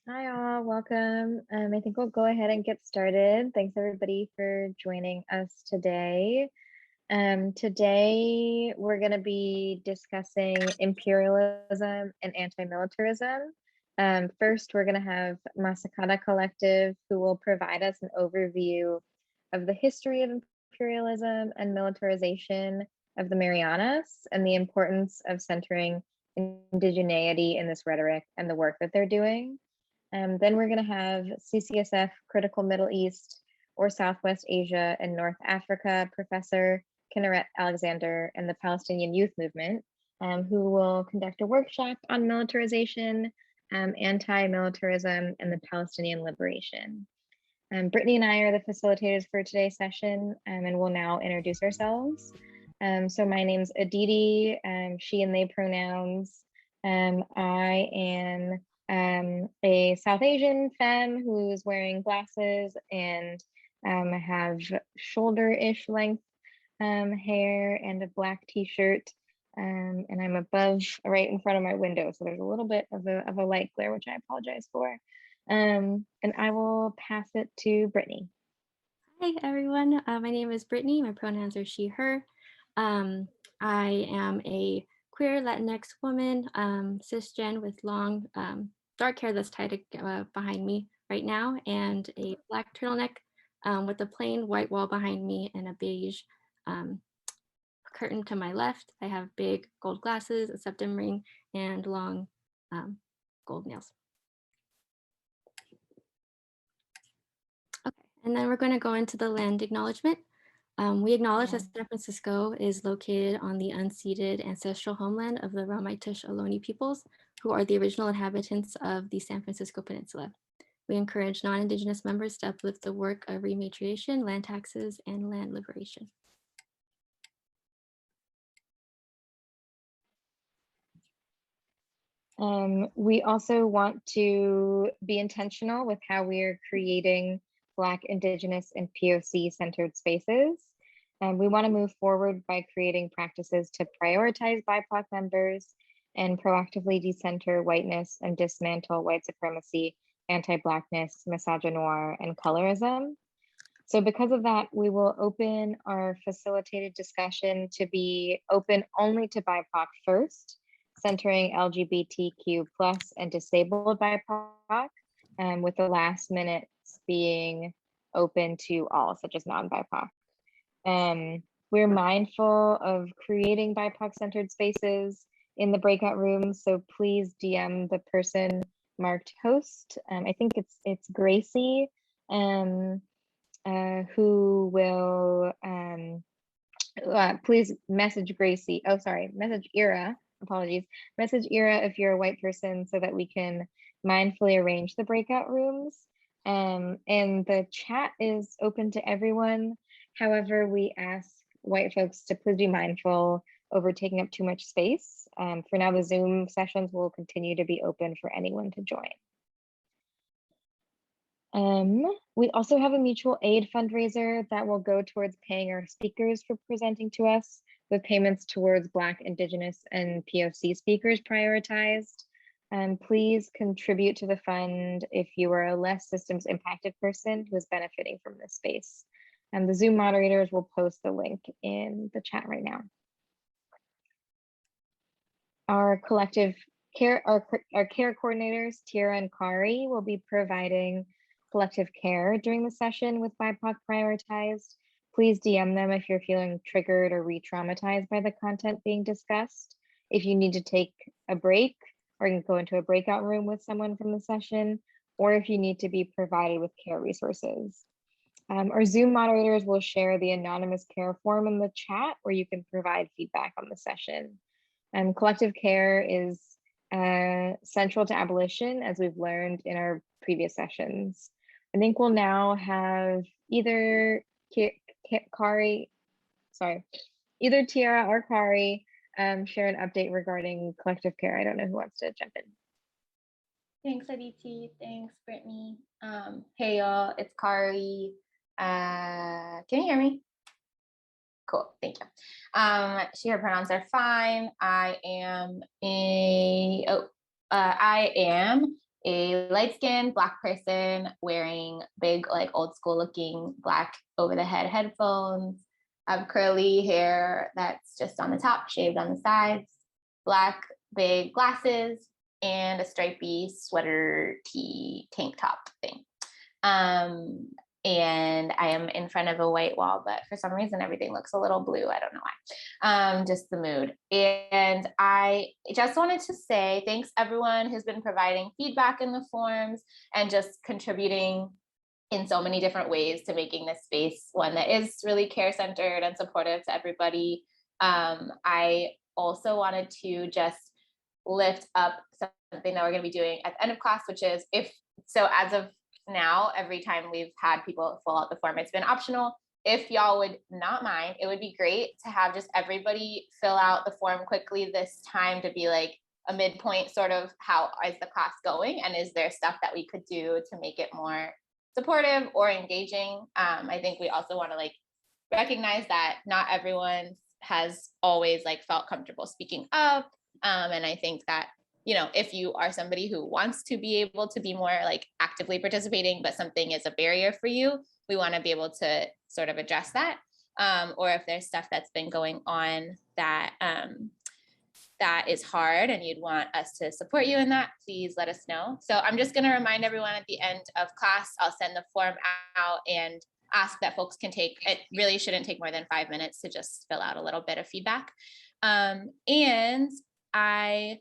Hi all, welcome. I think we'll go ahead and get started. Thanks everybody for joining us today. Today we're going to be discussing imperialism and anti-militarism. First, we're going to have Masakåda Collective, who will provide us an overview of the history of imperialism and militarization of the Marianas and the importance of centering indigeneity in this rhetoric and the work that they're doing. Then we're going to have CCSF Critical Middle East or Southwest Asia and North Africa Professor Kinneret Alexander and the Palestinian Youth Movement, who will conduct a workshop on militarization, anti-militarism, and the Palestinian liberation. Brittany and I are the facilitators for today's session, and we'll now introduce ourselves. So my name's Aditi, she and they pronouns. I am a South Asian femme who's wearing glasses and have shoulder-ish length hair and a black t-shirt, and I'm above right in front of my window, so there's a little bit of a light glare, which I apologize for. And I will pass it to Brittany. Hi everyone, my name is Brittany. My pronouns are she, her. I am a queer Latinx woman, cisgen with long dark hair that's tied behind me right now, and a black turtleneck with a plain white wall behind me and a beige curtain to my left. I have big gold glasses, a septum ring, and long gold nails. Okay, and then we're going to go into the land acknowledgement. We acknowledge that San Francisco is located on the unceded ancestral homeland of the Ramaytush Ohlone peoples, who are the original inhabitants of the San Francisco Peninsula. We encourage non-Indigenous members to uplift the work of rematriation, land taxes, and land liberation. We also want to be intentional with how we are creating Black, Indigenous, and POC-centered spaces. We want to move forward by creating practices to prioritize BIPOC members and proactively decenter whiteness and dismantle white supremacy, anti-Blackness, misogynoir, and colorism. So because of that, we will open our facilitated discussion to be open only to BIPOC first, centering LGBTQ plus and disabled BIPOC, with the last minutes being open to all, such as non-BIPOC. We're mindful of creating BIPOC-centered spaces in the breakout rooms, so please DM the person marked host. I think it's Gracie, who will please message Gracie. Oh, sorry, message Aire. Apologies. Message Aire if you're a white person so that we can mindfully arrange the breakout rooms. And the chat is open to everyone. However, we ask white folks to please be mindful over taking up too much space. For now, the Zoom sessions will continue to be open for anyone to join. We also have a mutual aid fundraiser that will go towards paying our speakers for presenting to us, with payments towards Black, Indigenous, and POC speakers prioritized. Please contribute to the fund if you are a less systems impacted person who is benefiting from this space. The Zoom moderators will post the link in the chat right now. Our collective care, our care coordinators, Tira and Kari, will be providing collective care during the session with BIPOC prioritized. Please DM them if you're feeling triggered or re-traumatized by the content being discussed. If you need to take a break, or you can go into a breakout room with someone from the session, or if you need to be provided with care resources. Our Zoom moderators will share the anonymous care form in the chat where you can provide feedback on the session. Collective care is central to abolition, as we've learned in our previous sessions. I think we'll now have either either Tiara or Kari share an update regarding collective care. I don't know who wants to jump in. Thanks, Aditi. Thanks, Brittany. Hey, y'all, it's Kari. Can you hear me? Cool, thank you. She, her pronouns are fine. I am a light-skinned Black person wearing big, like old school looking Black over the head headphones. I have curly hair that's just on the top, shaved on the sides, Black big glasses, and a stripy sweater tee tank top thing. And I am in front of a white wall, but for some reason everything looks a little blue. I don't know why. Just the mood. And I just wanted to say thanks everyone who's been providing feedback in the forums and just contributing in so many different ways to making this space one that is really care-centered and supportive to everybody. I also wanted to just lift up something that we're going to be doing at the end of class, which is as of now, every time we've had people fill out the form, it's been optional. If y'all would not mind, it would be great to have just everybody fill out the form quickly this time to be like a midpoint sort of how is the class going and is there stuff that we could do to make it more supportive or engaging. I think we also want to like recognize that not everyone has always like felt comfortable speaking up. And I think that, you know, if you are somebody who wants to be able to be more like actively participating, but something is a barrier for you, we want to be able to sort of address that. Or if there's stuff that's been going on that that is hard and you'd want us to support you in that, please let us know. So I'm just going to remind everyone at the end of class, I'll send the form out and ask that folks can take, it really shouldn't take more than 5 minutes to just fill out a little bit of feedback. And I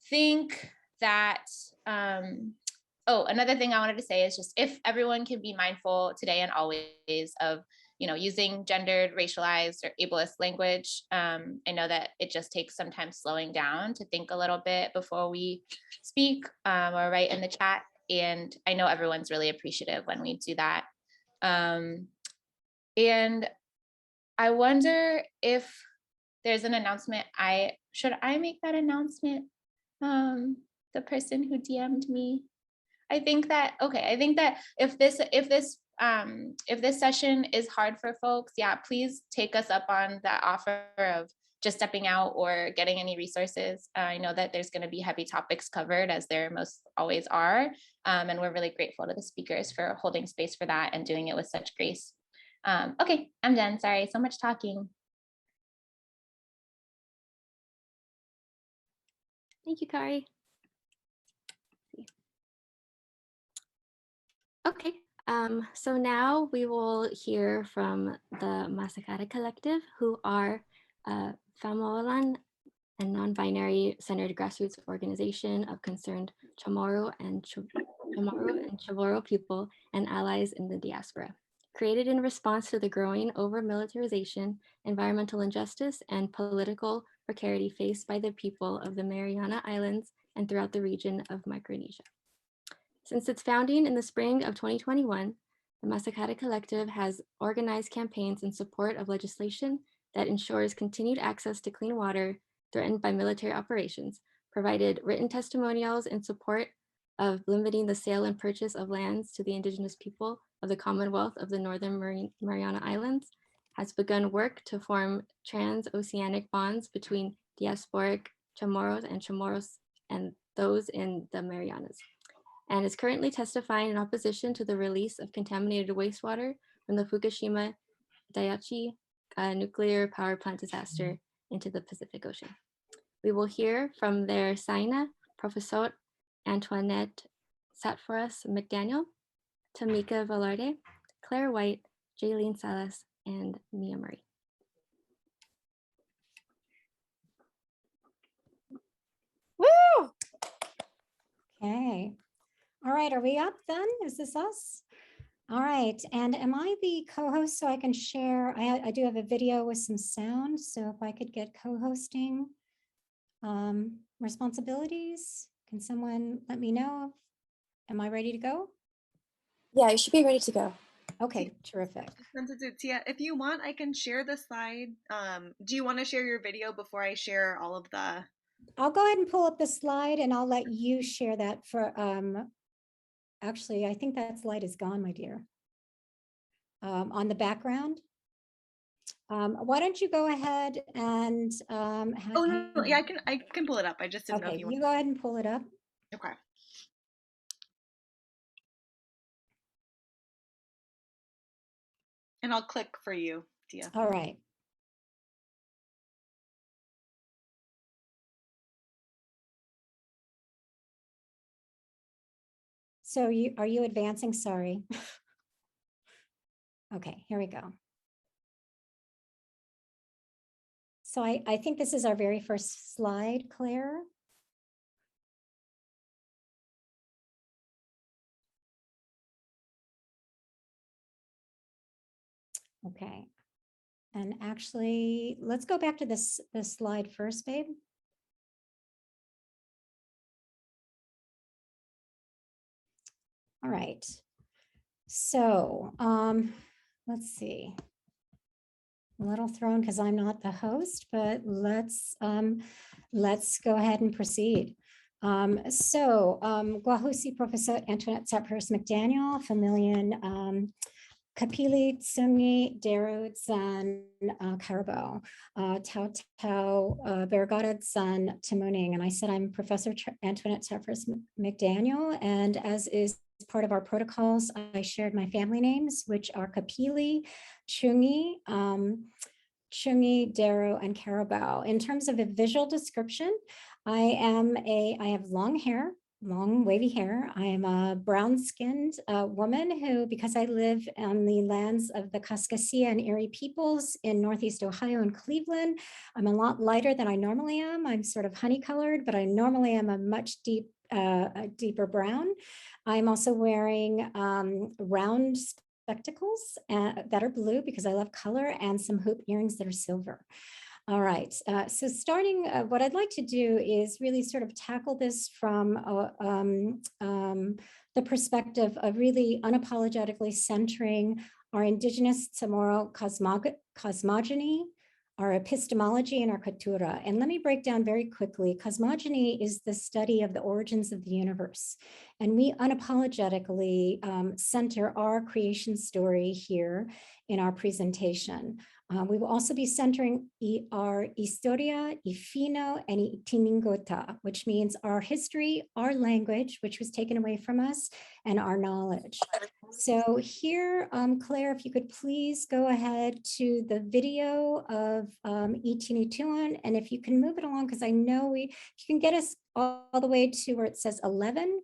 think that, another thing I wanted to say is just if everyone can be mindful today and always of, you know, using gendered, racialized, or ableist language. I know that it just takes some time slowing down to think a little bit before we speak or write in the chat. And I know everyone's really appreciative when we do that. And I wonder if there's an announcement. Should I make that announcement? The person who DM'd me. I think that if this session is hard for folks, yeah, please take us up on that offer of just stepping out or getting any resources. I know that there's going to be heavy topics covered, as there most always are, and we're really grateful to the speakers for holding space for that and doing it with such grace. Okay, I'm done. Sorry, so much talking. Thank you, Kari. Okay, so now we will hear from the Masakåda Collective, who are a Famolan and non-binary centered grassroots organization of concerned CHamoru and CHamoru people and allies in the diaspora. Created in response to the growing over-militarization, environmental injustice, and political precarity faced by the people of the Mariana Islands and throughout the region of Micronesia. Since its founding in the spring of 2021, the Masakåda Collective has organized campaigns in support of legislation that ensures continued access to clean water threatened by military operations, provided written testimonials in support of limiting the sale and purchase of lands to the indigenous people of the Commonwealth of the Northern Mariana Islands, has begun work to form transoceanic bonds between diasporic CHamoros and CHamoros and those in the Marianas, and is currently testifying in opposition to the release of contaminated wastewater from the Fukushima Daiichi nuclear power plant disaster into the Pacific Ocean. We will hear from their Saina, Profesot Antoinette CHarfaruos McDaniel, Tomika Velarde, Claire White, Jaylene Salas, and Mia Murray. Woo! Okay. All right, are we up then? Is this us? All right, and am I the co-host so I can share? I do have a video with some sound, so if I could get co-hosting responsibilities, can someone let me know? Am I ready to go? Yeah, you should be ready to go. Okay, terrific. Tia, if you want, I can share the slide. Do you want to share your video before I share all of the? I'll go ahead and pull up the slide and I'll let you share that for, actually, I think that slide is gone, my dear. On the background. Why don't you go ahead and yeah, I can pull it up. I just didn't know if you want. go ahead and pull it up. Okay. And I'll click for you, Dia. All right. So are you advancing? Sorry. Okay, here we go. So I think this is our very first slide, Claire. Okay. And actually, let's go back to this slide first, babe. All right. So let's see. A little thrown because I'm not the host, but let's go ahead and proceed. Guahusi Profesot Antoinette CHarfaruos McDaniel, Familian Kapili Tsungi Derud San Carabo, Tau Tau Bergadad San Timoning. And I said I'm Professor Antoinette CHarfaruos McDaniel, and as is part of our protocols, I shared my family names, which are Kapili, Chungi, Dero, and Carabao. In terms of a visual description, I have long hair, long wavy hair. I am a brown-skinned woman who, because I live on the lands of the Kaskaskia and Erie peoples in Northeast Ohio and Cleveland, I'm a lot lighter than I normally am. I'm sort of honey-colored, but I normally am a much deeper brown. I'm also wearing round spectacles that are blue because I love color, and some hoop earrings that are silver. All right, so starting, what I'd like to do is really sort of tackle this from the perspective of really unapologetically centering our Indigenous CHamoru cosmogony, our epistemology, and our kuttura. And let me break down very quickly. Cosmogony is the study of the origins of the universe. And we unapologetically center our creation story here in our presentation. We will also be centering our historia, ifino, and itiningota, which means our history, our language, which was taken away from us, and our knowledge. So here, Claire, if you could please go ahead to the video of Itinituan, and if you can move it along, because I know you can get us all the way to where it says 11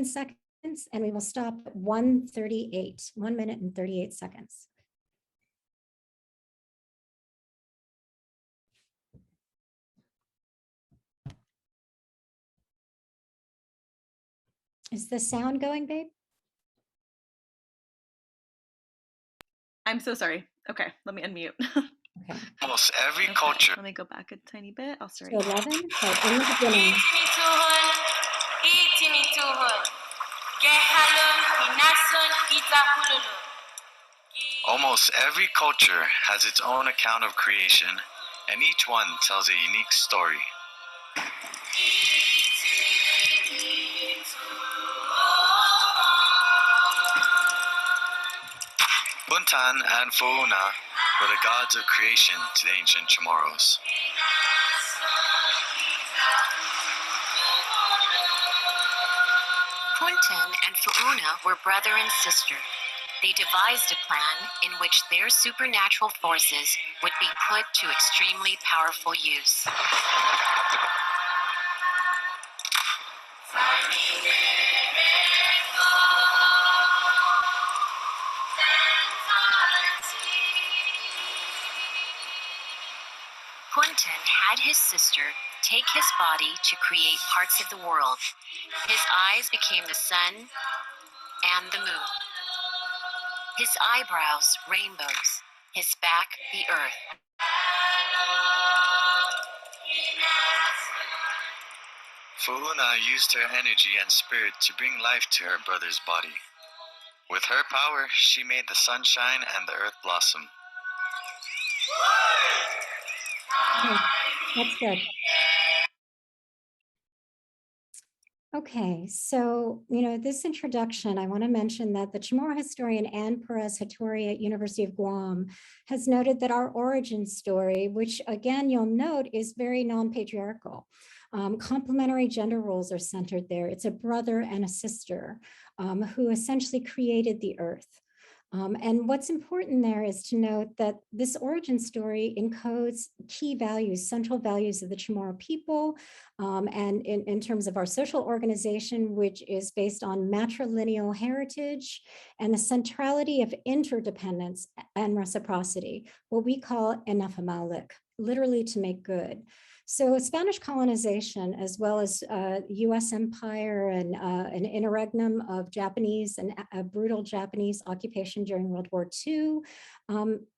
seconds, and we will stop at 1:38, 1 minute and 38 seconds. Is the sound going, babe? I'm so sorry. Okay, let me unmute. Okay. Almost every culture. Let me go back a tiny bit. I'll start. So 11, so in the beginning. Almost every culture has its own account of creation, and each one tells a unique story. Buntan and Fo'una were the gods of creation to the ancient CHamoros. Buntan and Fo'una were brother and sister. They devised a plan in which their supernatural forces would be put to extremely powerful use. Buntan had his sister take his body to create parts of the world. His eyes became the sun and the moon. His eyebrows, rainbows. His back, the earth. Fo'una used her energy and spirit to bring life to her brother's body. With her power, she made the sun shine and the earth blossom. Okay, that's good. Okay, so, this introduction, I want to mention that the Chamorro historian Ann Perez Hattori at University of Guam has noted that our origin story, which again, you'll note is very non-patriarchal. Complementary gender roles are centered there. It's a brother and a sister who essentially created the earth. And what's important there is to note that this origin story encodes key values, central values of the Chamorro people, and in terms of our social organization, which is based on matrilineal heritage and the centrality of interdependence and reciprocity, what we call enafamalik, literally to make good. So Spanish colonization, as well as U.S. Empire and an interregnum of Japanese and brutal Japanese occupation during World War II,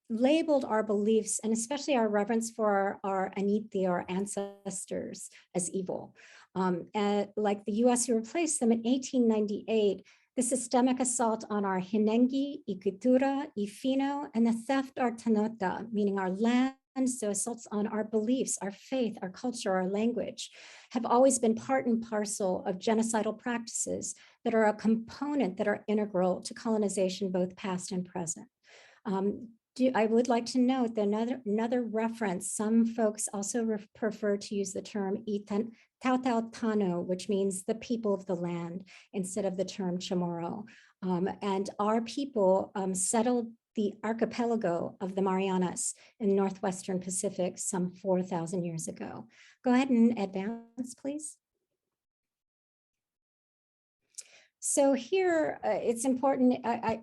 labeled our beliefs and especially our reverence for our aniti, our ancestors, as evil. Like the U.S. who replaced them in 1898, the systemic assault on our hinengi, kuttura, fino, and the theft our tanota, meaning our land, so assaults on our beliefs, our faith, our culture, our language, have always been part and parcel of genocidal practices that are a component that are integral to colonization, both past and present. I would like to note that another reference, some folks also prefer to use the term Tano, which means the people of the land, instead of the term Chamorro. And our people settled the archipelago of the Marianas in Northwestern Pacific some 4,000 years ago. Go ahead and advance, please. So here, it's important, I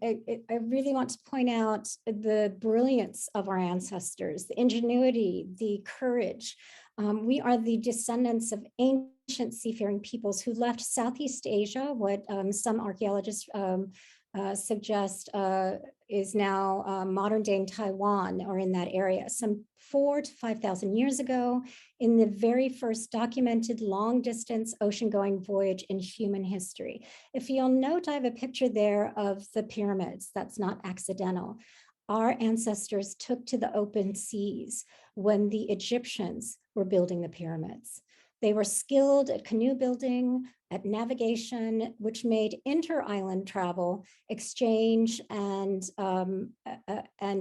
really want to point out the brilliance of our ancestors, the ingenuity, the courage. We are the descendants of ancient seafaring peoples who left Southeast Asia, what some archaeologists suggest is now modern day Taiwan, or in that area, some 4,000 to 5,000 years ago, in the very first documented long distance ocean going voyage in human history. If you'll note, I have a picture there of the pyramids. That's not accidental. Our ancestors took to the open seas when the Egyptians were building the pyramids. They were skilled at canoe building, at navigation, which made inter-island travel, exchange, and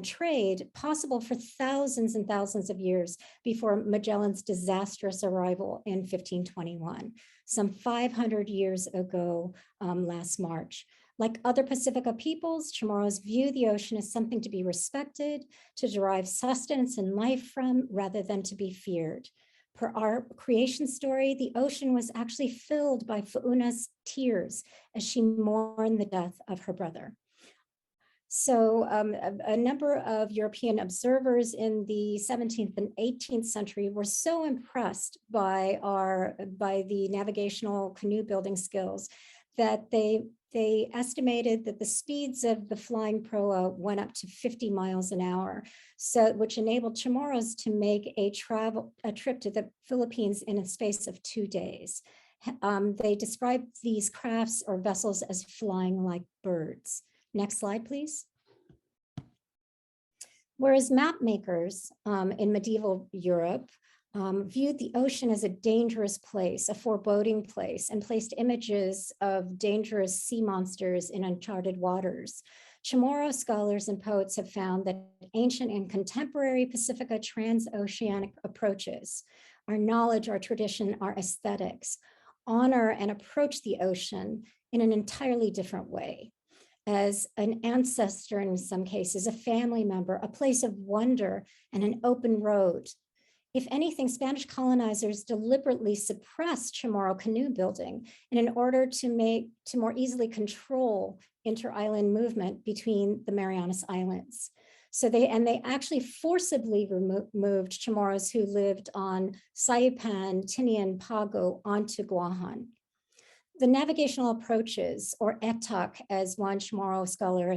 trade possible for thousands and thousands of years before Magellan's disastrous arrival in 1521, some 500 years ago last March. Like other Pacifica peoples, Chamorros view the ocean as something to be respected, to derive sustenance and life from, rather than to be feared. Per our creation story, the ocean was actually filled by Fa'una's tears as she mourned the death of her brother. So a number of European observers in the 17th and 18th century were so impressed by the navigational canoe building skills that they estimated that the speeds of the flying proa went up to 50 miles an hour, so which enabled Chamorros to make a trip to the Philippines in a space of 2 days. They described these crafts or vessels as flying like birds. Next slide, please. Whereas map makers in medieval Europe viewed the ocean as a dangerous place, a foreboding place, and placed images of dangerous sea monsters in uncharted waters, Chamorro scholars and poets have found that ancient and contemporary Pacifica transoceanic approaches, our knowledge, our tradition, our aesthetics, honor and approach the ocean in an entirely different way, as an ancestor in some cases, a family member, a place of wonder, and an open road. If anything, Spanish colonizers deliberately suppressed Chamorro canoe building in order to more easily control inter-island movement between the Marianas Islands. So they actually forcibly moved Chamorros who lived on Saipan, Tinian, Pago onto Guahan. The navigational approaches, or etak, as one Chamorro scholar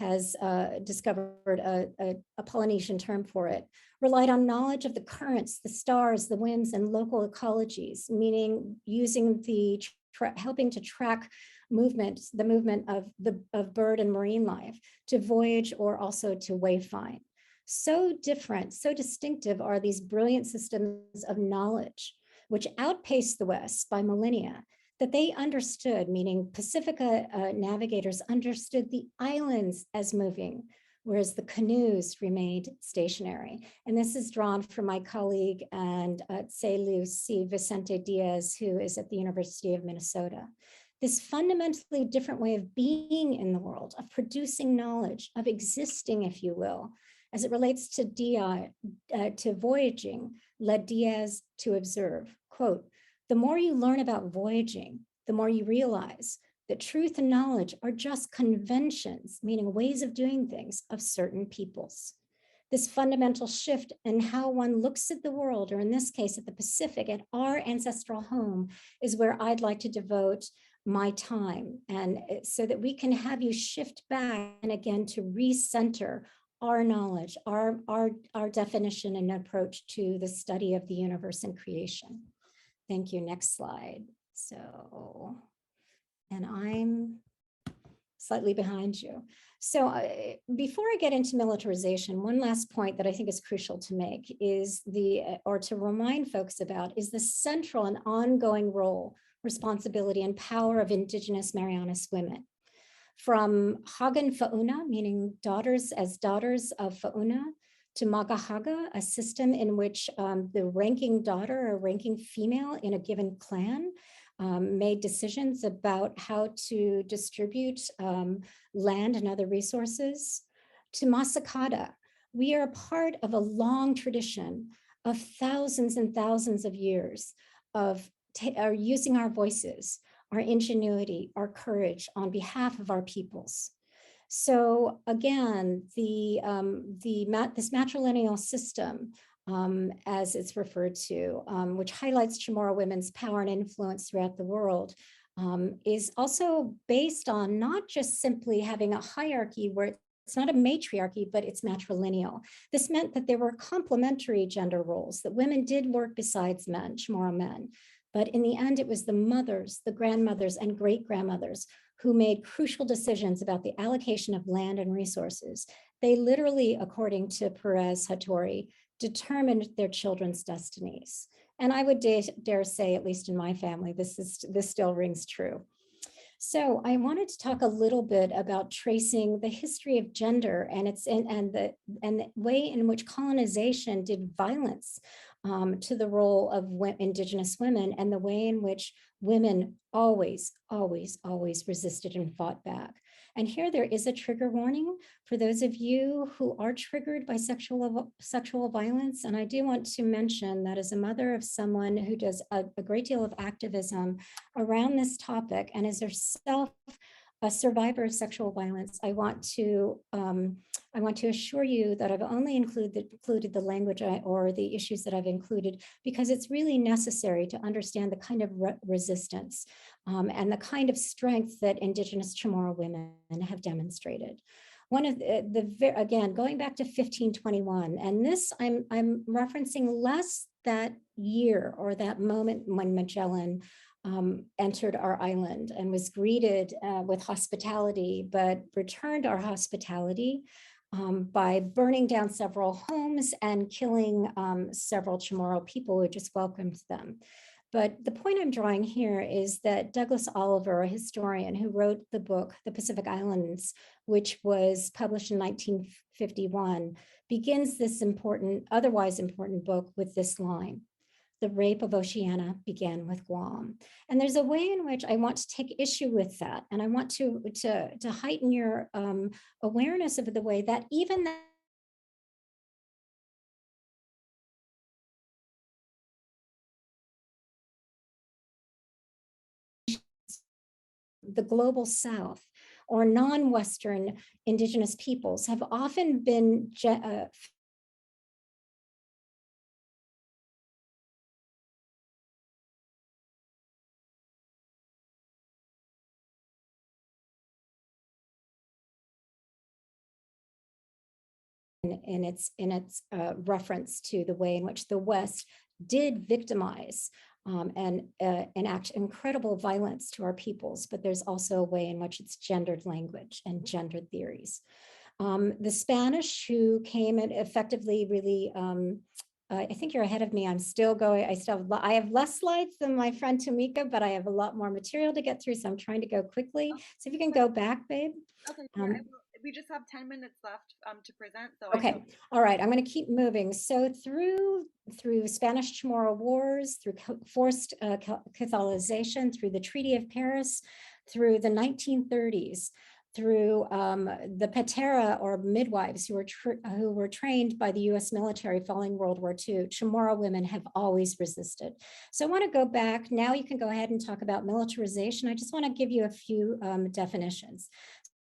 has discovered a Polynesian term for it, relied on knowledge of the currents, the stars, the winds, and local ecologies, meaning using helping to track movement, the movement of bird and marine life, to voyage or also to wayfind. So different, so distinctive are these brilliant systems of knowledge, which outpaced the West by millennia, that they understood, meaning Pacifica navigators understood the islands as moving, whereas the canoes remained stationary. And this is drawn from my colleague and Vicente Diaz, who is at the University of Minnesota. this fundamentally different way of being in the world, of producing knowledge, of existing, if you will, as it relates to voyaging, led Diaz to observe, quote, "The more you learn about voyaging, the more you realize that truth and knowledge are just conventions, meaning ways of doing things of certain peoples. This fundamental shift in how one looks at the world, or in this case at the Pacific, at our ancestral home, is where I'd like to devote my time, and so that we can have you shift back and again to recenter our knowledge, our definition and approach to the study of the universe and creation." Thank you. Next slide. So, and I'm slightly behind you. So before I get into militarization, one last point that I think is crucial to make is or to remind folks about, is the central and ongoing role, responsibility, and power of Indigenous Marianas women. From Hagan Fauna, meaning daughters of Fauna, to Magahaga, a system in which the ranking daughter or ranking female in a given clan made decisions about how to distribute land and other resources, to Masakåda. We are a part of a long tradition of thousands and thousands of years of using our voices, our ingenuity, our courage on behalf of our peoples. So again, this matrilineal system, as it's referred to, which highlights CHamoru women's power and influence throughout the world, is also based on not just simply having a hierarchy where it's not a matriarchy, but it's matrilineal. This meant that there were complementary gender roles, that women did work besides men, CHamoru men. But in the end, it was the mothers, the grandmothers, and great-grandmothers who made crucial decisions about the allocation of land and resources. They literally, according to Bds Hattar, determined their children's destinies. And I would dare say, at least in my family, this still rings true. So I wanted to talk a little bit about tracing the history of gender and the way in which colonization did violence to the role of Indigenous women, and the way in which women always, always, always resisted and fought back. And here there is a trigger warning for those of you who are triggered by sexual violence. And I do want to mention that as a mother of someone who does a great deal of activism around this topic and is herself a survivor of sexual violence, I want to assure you that I've only included the language or the issues that I've included because it's really necessary to understand the kind of resistance and the kind of strength that Indigenous CHamoru women have demonstrated. One of again, going back to 1521, and this I'm referencing less that year or that moment when Magellan entered our island and was greeted with hospitality, but returned our hospitality by burning down several homes and killing several CHamoru people who just welcomed them. But the point I'm drawing here is that Douglas Oliver, a historian who wrote the book, The Pacific Islands, which was published in 1951, begins this otherwise important book with this line: "The rape of Oceania began with Guam." And there's a way in which I want to take issue with that. And I want to heighten your awareness of the way that even that the global South or non-Western Indigenous peoples have often been in its reference to the way in which the West did victimize and enact incredible violence to our peoples, but there's also a way in which it's gendered language and gendered theories. The Spanish, who came and effectively really, I think you're ahead of me. I'm still going. I have less slides than my friend Tomika, but I have a lot more material to get through, so I'm trying to go quickly. So if you can go back, babe. Okay, sure. we just have 10 minutes left to present. So okay, all right, I'm going to keep moving. So through Spanish Chamorro wars, through forced Catholicization, through the Treaty of Paris, through the 1930s, through the patera or midwives who were trained by the U.S. military following World War II, Chamorro women have always resisted. So I want to go back. Now you can go ahead and talk about militarization. I just want to give you a few definitions.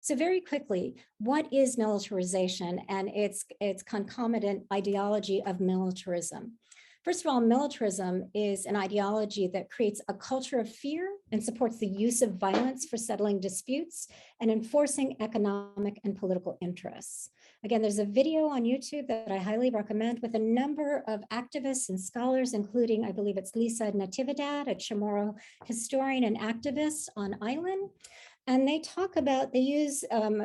So very quickly, what is militarization and its concomitant ideology of militarism? First of all, militarism is an ideology that creates a culture of fear and supports the use of violence for settling disputes and enforcing economic and political interests. Again, there's a video on YouTube that I highly recommend with a number of activists and scholars, including, I believe it's Lisa Natividad, a Chamorro historian and activist on island. And they talk about, they use,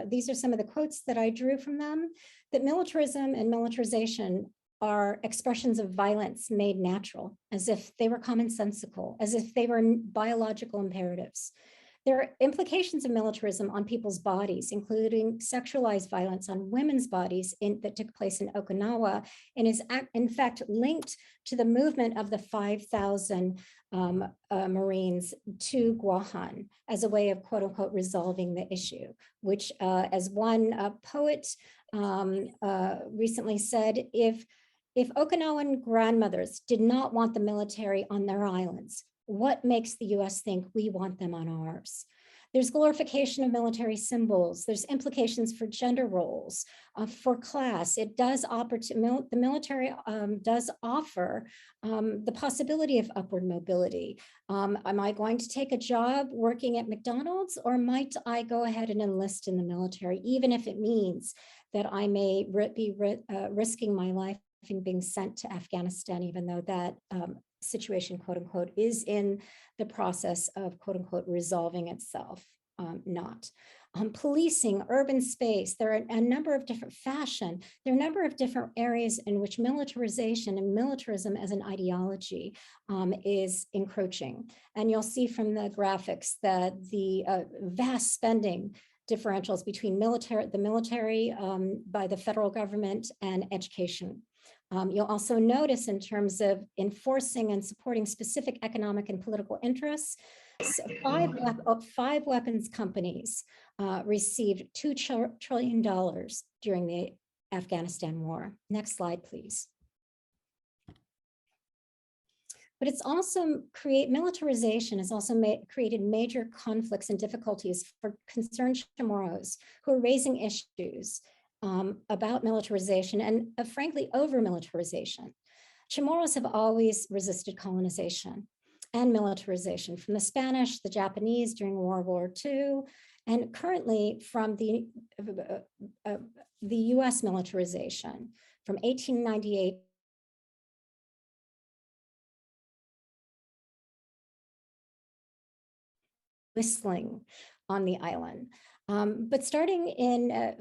these are some of the quotes that I drew from them, that militarism and militarization are expressions of violence made natural, as if they were commonsensical, as if they were biological imperatives. There are implications of militarism on people's bodies, including sexualized violence on women's bodies that took place in Okinawa, and is in fact linked to the movement of the 5,000 Marines to Guahan as a way of quote unquote resolving the issue, which as one poet recently said, if Okinawan grandmothers did not want the military on their islands, what makes the US think we want them on ours? There's glorification of military symbols. There's implications for gender roles, for class. It does the military does offer the possibility of upward mobility. Am I going to take a job working at McDonald's, or might I go ahead and enlist in the military, even if it means that I may be risking my life and being sent to Afghanistan, even though that situation, quote unquote, is in the process of, quote unquote, resolving itself, not. Policing, urban space, there are a number of different fashion, there are a number of different areas in which militarization and militarism as an ideology is encroaching. And you'll see from the graphics that the vast spending differentials between the military by the federal government and education. You'll also notice in terms of enforcing and supporting specific economic and political interests, five weapons companies received $2 trillion during the Afghanistan war. Next slide, please. But it's also militarization has also created major conflicts and difficulties for concerned Chamorros who are raising issues about militarization and frankly, over-militarization. Chamorros have always resisted colonization and militarization from the Spanish, the Japanese during World War II, and currently from the U.S. militarization from 1898 whistling on the island. But starting in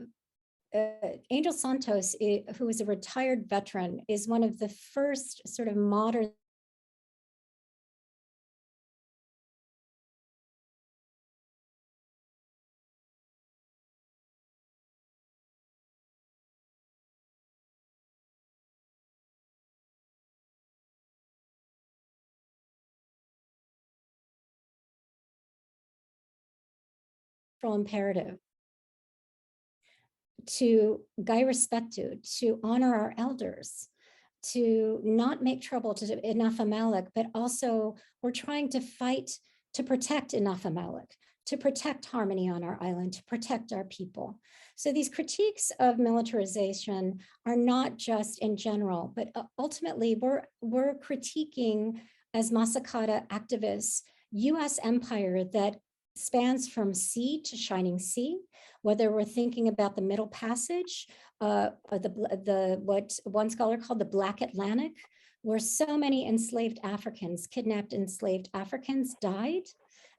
Angel Santos, who is a retired veteran, is one of the first sort of modern imperative to gai respetu, to honor our elders, to not make trouble to Inafamalek, but also we're trying to fight to protect Inafamalek, to protect harmony on our island, to protect our people. So these critiques of militarization are not just in general, but ultimately we're critiquing as Masakåda activists, U.S. Empire that spans from sea to shining sea, whether we're thinking about the Middle Passage, what one scholar called the Black Atlantic, where so many kidnapped enslaved Africans died,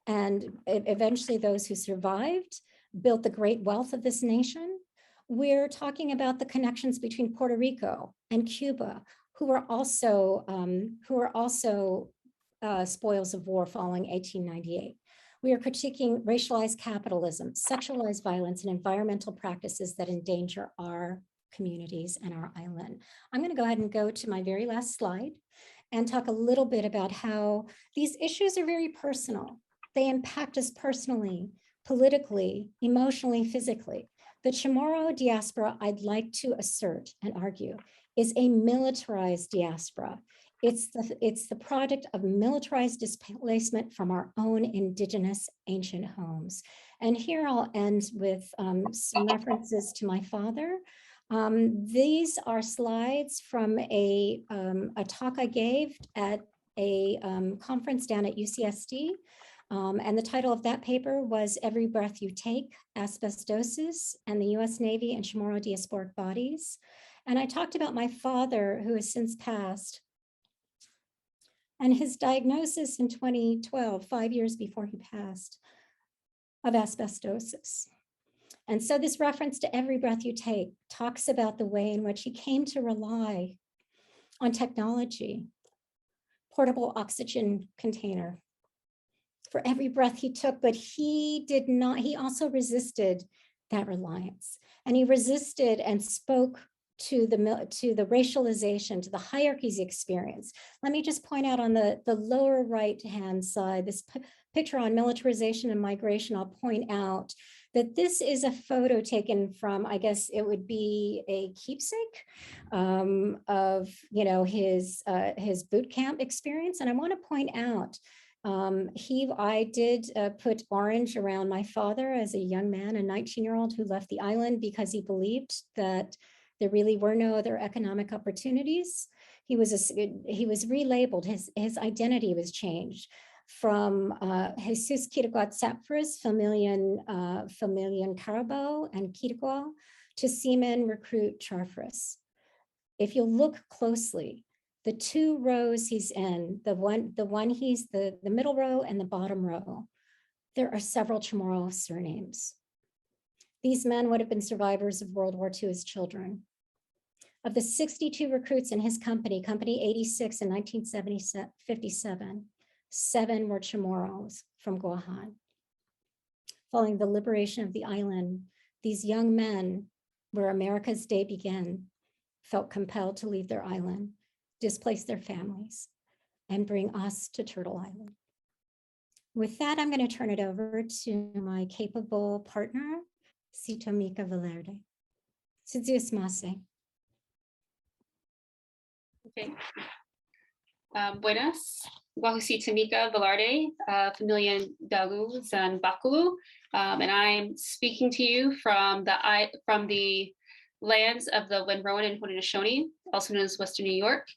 and eventually those who survived built the great wealth of this nation. We're talking about the connections between Puerto Rico and Cuba, who are also spoils of war following 1898. We are critiquing racialized capitalism, sexualized violence, and environmental practices that endanger our communities and our island. I'm going to go ahead and go to my very last slide and talk a little bit about how these issues are very personal. They impact us personally, politically, emotionally, physically. The Chamorro diaspora, I'd like to assert and argue, is a militarized diaspora. It's the product of militarized displacement from our own indigenous ancient homes. And here I'll end with some references to my father. These are slides from a talk I gave at a conference down at UCSD. And the title of that paper was Every Breath You Take, Asbestosis and the US Navy and Chamorro Diasporic Bodies. And I talked about my father, who has since passed, and his diagnosis in 2012, 5 years before he passed, of asbestosis. And so this reference to Every Breath You Take talks about the way in which he came to rely on technology, portable oxygen container, for every breath he took, but he also resisted that reliance. And he resisted and spoke to the racialization, to the hierarchies experience. Let me just point out on the lower right-hand side, this picture on militarization and migration, I'll point out that this is a photo taken from, I guess it would be a keepsake of his boot camp experience. And I want to point out, I did put orange around my father as a young man, a 19-year-old who left the island because he believed that there really were no other economic opportunities. He was relabeled, his identity was changed from Jesus Quiriquatzapfris, Familian Carabao and Quiriqua, to seaman recruit Charfaruos. If you look closely, the two rows he's in, the middle row and the bottom row, there are several Chamorro surnames. These men would have been survivors of World War II as children. Of the 62 recruits in his company, Company 86 in 1957, 7 were Chamorros from Guahan. Following the liberation of the island, these young men, where America's day began, felt compelled to leave their island, displace their families, and bring us to Turtle Island. With that, I'm going to turn it over to my capable partner, Tomika Velarde. Sidzius Mase. Okay. Buenas. Wahusi Tomika Velarde, Familian Dalu Zan Bakulu, and I'm speaking to you from the lands of the Wenrowan and Haudenosaunee, also known as Western New York.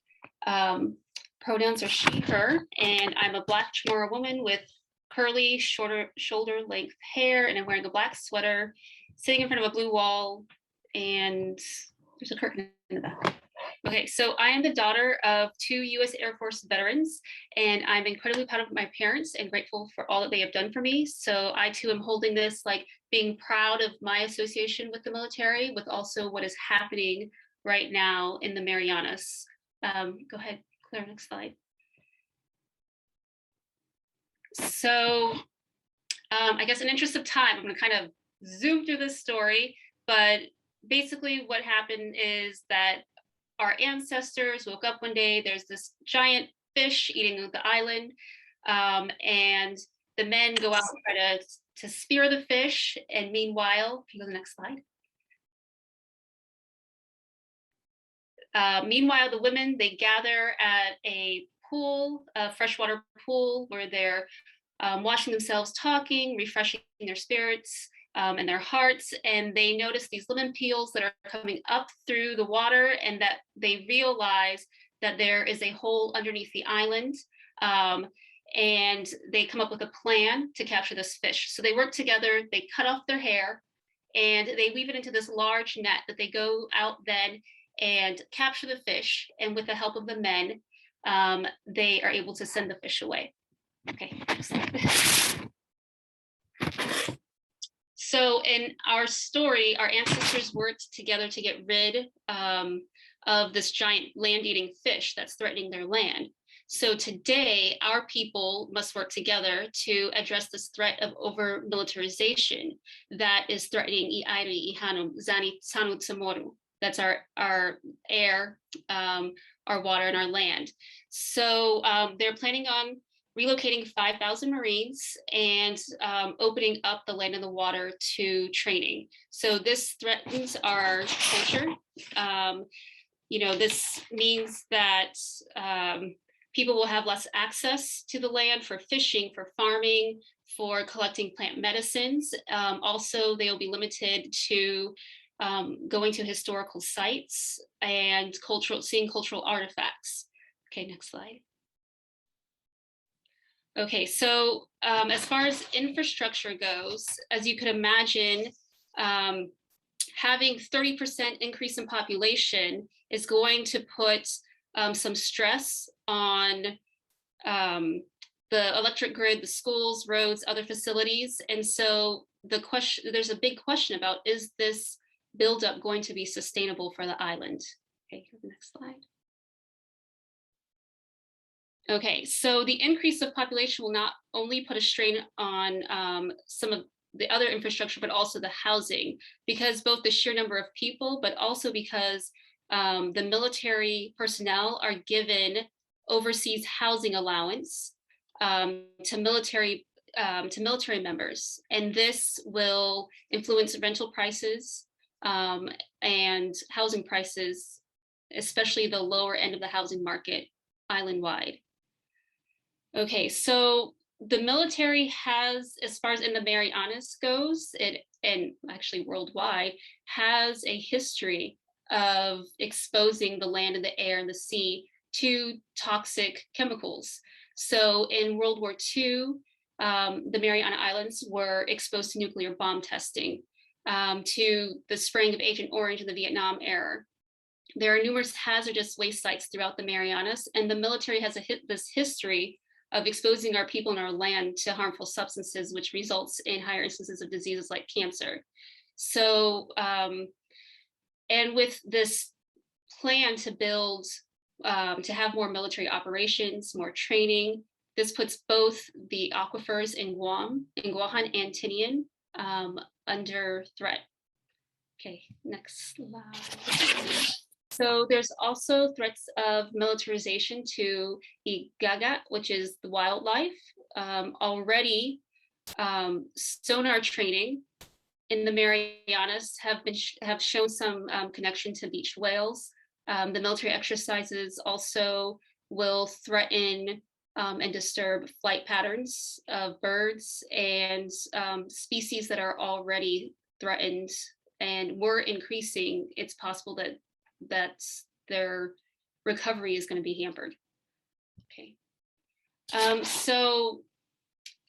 Pronouns are she, her, and I'm a Black Chamorro woman with curly, shorter shoulder-length hair, and I'm wearing a black sweater, sitting in front of a blue wall, and there's a curtain in the back. Okay, so I am the daughter of 2 U.S. Air Force veterans, and I'm incredibly proud of my parents and grateful for all that they have done for me. So I too am holding this, like being proud of my association with the military, with also what is happening right now in the Marianas. Go ahead, Claire, next slide. So I guess in interest of time, I'm gonna kind of zoom through this story, but basically what happened is that our ancestors woke up one day, there's this giant fish eating the island, and the men go out and try to spear the fish, and meanwhile, can you go to the next slide? Meanwhile, the women, they gather at a pool, a freshwater pool, where they're washing themselves, talking, refreshing their spirits, and their hearts, and they notice these lemon peels that are coming up through the water, and that they realize that there is a hole underneath the island, and they come up with a plan to capture this fish. So they work together, they cut off their hair, and they weave it into this large net that they go out then and capture the fish, and with the help of the men, they are able to send the fish away. Okay. So in our story, our ancestors worked together to get rid of this giant land-eating fish that's threatening their land. So today, our people must work together to address this threat of over-militarization that is threatening Aire, Hånom, Tano CHamoru. That's our air, our water, and our land. So they're planning on relocating 5,000 Marines and opening up the land and the water to training. So this threatens our culture. This means that people will have less access to the land for fishing, for farming, for collecting plant medicines. Also, they'll be limited to going to historical sites and seeing cultural artifacts. Okay, next slide. Okay, so as far as infrastructure goes, as you could imagine, having 30% increase in population is going to put some stress on the electric grid, the schools, roads, other facilities. And so there's a big question about, is this buildup going to be sustainable for the island? Okay, next slide. Okay, so the increase of population will not only put a strain on some of the other infrastructure, but also the housing, because both the sheer number of people, but also because the military personnel are given overseas housing allowance to military members, and this will influence rental prices and housing prices, especially the lower end of the housing market island-wide. Okay, so the military has, as far as in the Marianas goes, and actually worldwide, has a history of exposing the land and the air and the sea to toxic chemicals. So in World War II, the Mariana Islands were exposed to nuclear bomb testing, to the spraying of Agent Orange in the Vietnam era. There are numerous hazardous waste sites throughout the Marianas, and the military has this history of exposing our people and our land to harmful substances, which results in higher instances of diseases like cancer. So, and with this plan to build, to have more military operations, more training, this puts both the aquifers in Guam, in Guahan and Tinian, under threat. Okay, next slide. So there's also threats of militarization to Igaga, which is the wildlife. Already, sonar training in the Marianas have shown some connection to beached whales. The military exercises also will threaten and disturb flight patterns of birds and species that are already threatened and were increasing. It's possible that their recovery is going to be hampered. Okay. So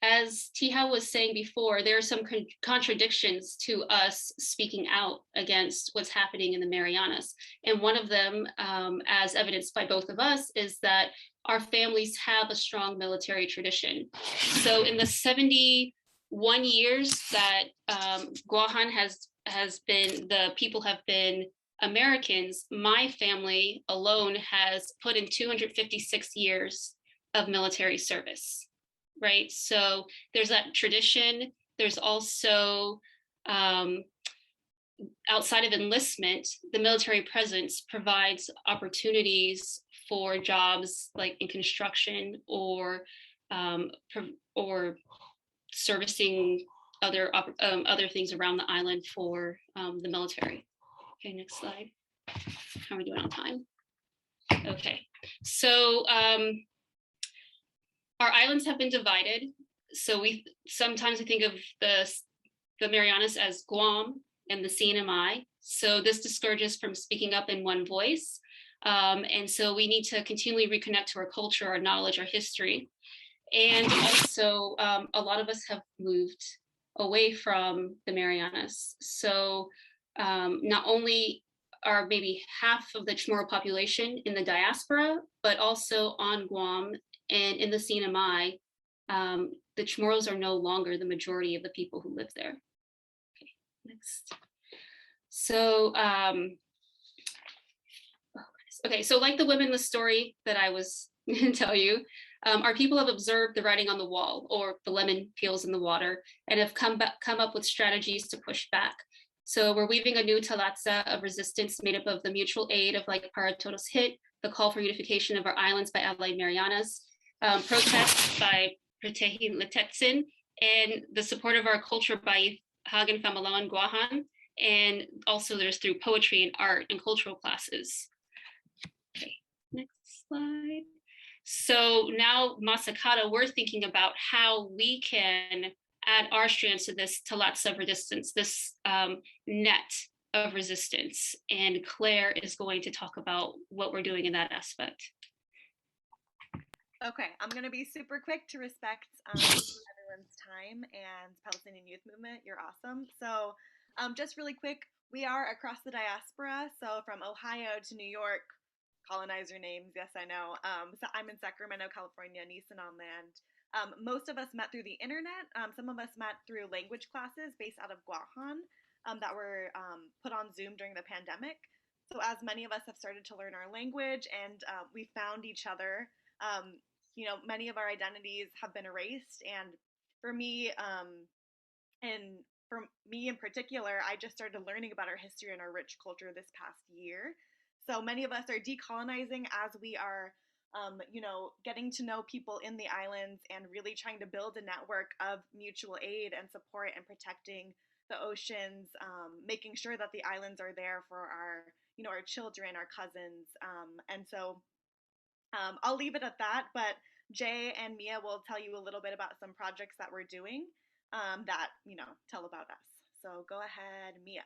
as Tiha was saying before, there are some contradictions to us speaking out against what's happening in the Marianas. And one of them, as evidenced by both of us, is that our families have a strong military tradition. So in the 71 years that Guahan has been, the people have been Americans, my family alone has put in 256 years of military service, right? So there's that tradition. There's also, outside of enlistment, the military presence provides opportunities for jobs like in construction or servicing other things around the island for the military. Okay, next slide. How are we doing on time? Okay, so our islands have been divided. So sometimes we think of the Marianas as Guam and the CNMI. So this discourages from speaking up in one voice. And so we need to continually reconnect to our culture, our knowledge, our history. And also a lot of us have moved away from the Marianas. So not only are maybe half of the CHamoru population in the diaspora, but also on Guam and in the CNMI, the CHamoros are no longer the majority of the people who live there. Okay, next. So, okay, so like the women in the story that I was tell you. Our people have observed the writing on the wall or the lemon peels in the water and have come up with strategies to push back. So we're weaving a new tålåya of resistance made up of the mutual aid of like para todos hit, the call for unification of our islands by allied Marianas, protests by Protehin Litetsin, and the support of our culture by Hagen Famalawan Guahan. And also there's through poetry and art and cultural classes. Okay, next slide. So now Masakåda, we're thinking about how we can add our strands to this tålåya of resistance, this net of resistance. And Claire is going to talk about what we're doing in that aspect. Okay, I'm going to be super quick to respect everyone's time and Palestinian Youth Movement. You're awesome. So just really quick, we are across the diaspora. So from Ohio to New York, colonizer names, yes, I know. So I'm in Sacramento, California, Nisenan land. Most of us met through the internet. Some of us met through language classes based out of Guahan that were put on Zoom during the pandemic. So as many of us have started to learn our language and we found each other, you know, many of our identities have been erased. And for me, in particular, I just started learning about our history and our rich culture this past year. So many of us are decolonizing as we are, you know, getting to know people in the islands and really trying to build a network of mutual aid and support and protecting the oceans, making sure that the islands are there for our, you know, our children, our cousins. And so I'll leave it at that, but Jay and Mia will tell you a little bit about some projects that we're doing that, you know, tell about us. So go ahead, Mia.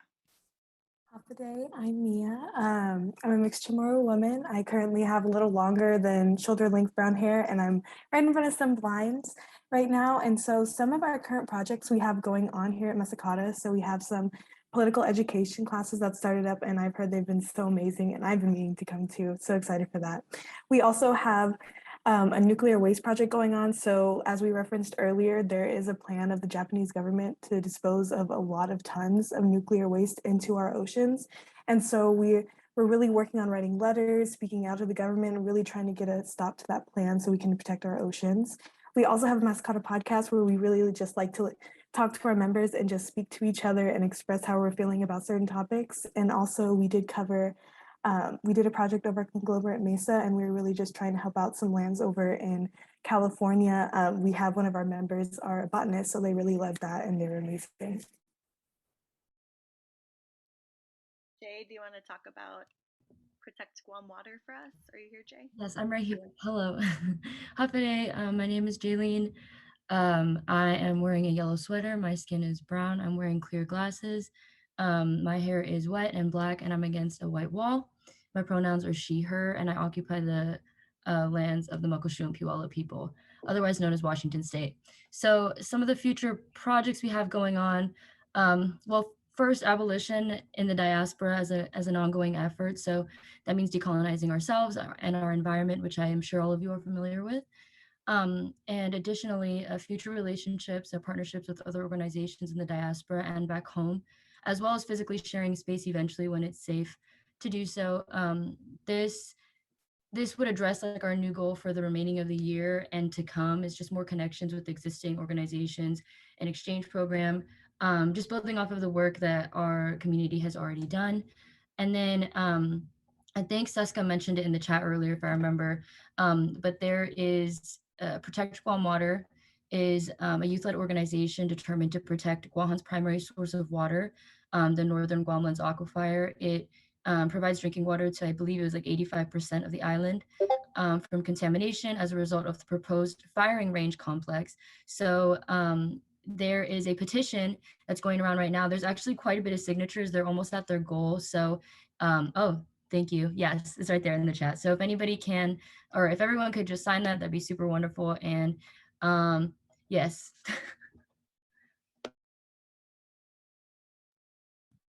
Day, I'm Mia. I'm a mixed CHamoru woman. I currently have a little longer than shoulder-length brown hair, and I'm right in front of some blinds right now. And so some of our current projects we have going on here at Masakåda. So we have some political education classes that started up, and I've heard they've been so amazing, and I've been meaning to come too. So excited for that. We also have a nuclear waste project going on. So as we referenced earlier, there is a plan of the Japanese government to dispose of a lot of tons of nuclear waste into our oceans. And so we're really working on writing letters, speaking out to the government, and really trying to get a stop to that plan so we can protect our oceans. We also have a Masakåda podcast where we really just like to talk to our members and just speak to each other and express how we're feeling about certain topics. And also we did a project over at Conglomerate Mesa, and we were really just trying to help out some lands over in California. We have one of our members are a botanist, so they really loved that and they were amazing. Jay, do you want to talk about Protect Guam Water for us? Are you here, Jay? Yes, I'm right here. Hello. Hafide, my name is Jaylene. I am wearing a yellow sweater. My skin is brown. I'm wearing clear glasses. My hair is white and black, and I'm against a white wall. My pronouns are she, her, and I occupy the lands of the Muckleshoot and Puyallup people, otherwise known as Washington State. So some of the future projects we have going on, well, first, abolition in the diaspora as an ongoing effort. So that means decolonizing ourselves and our environment, which I am sure all of you are familiar with. And additionally, future relationships or partnerships with other organizations in the diaspora and back home, as well as physically sharing space eventually when it's safe to do so. This would address like our new goal for the remaining of the year and to come is just more connections with existing organizations, an exchange program, just building off of the work that our community has already done. And then I think Seska mentioned it in the chat earlier, if I remember, but there is Protect Guam Water is a youth-led organization determined to protect Guahan's primary source of water, the Northern Guamlands Aquifer. It provides drinking water to, I believe it was like 85% of the island from contamination as a result of the proposed firing range complex. So there is a petition that's going around right now. There's actually quite a bit of signatures. They're almost at their goal. So, oh, thank you. Yes, it's right there in the chat. So if anybody can, or if everyone could just sign that, that'd be super wonderful. And yes.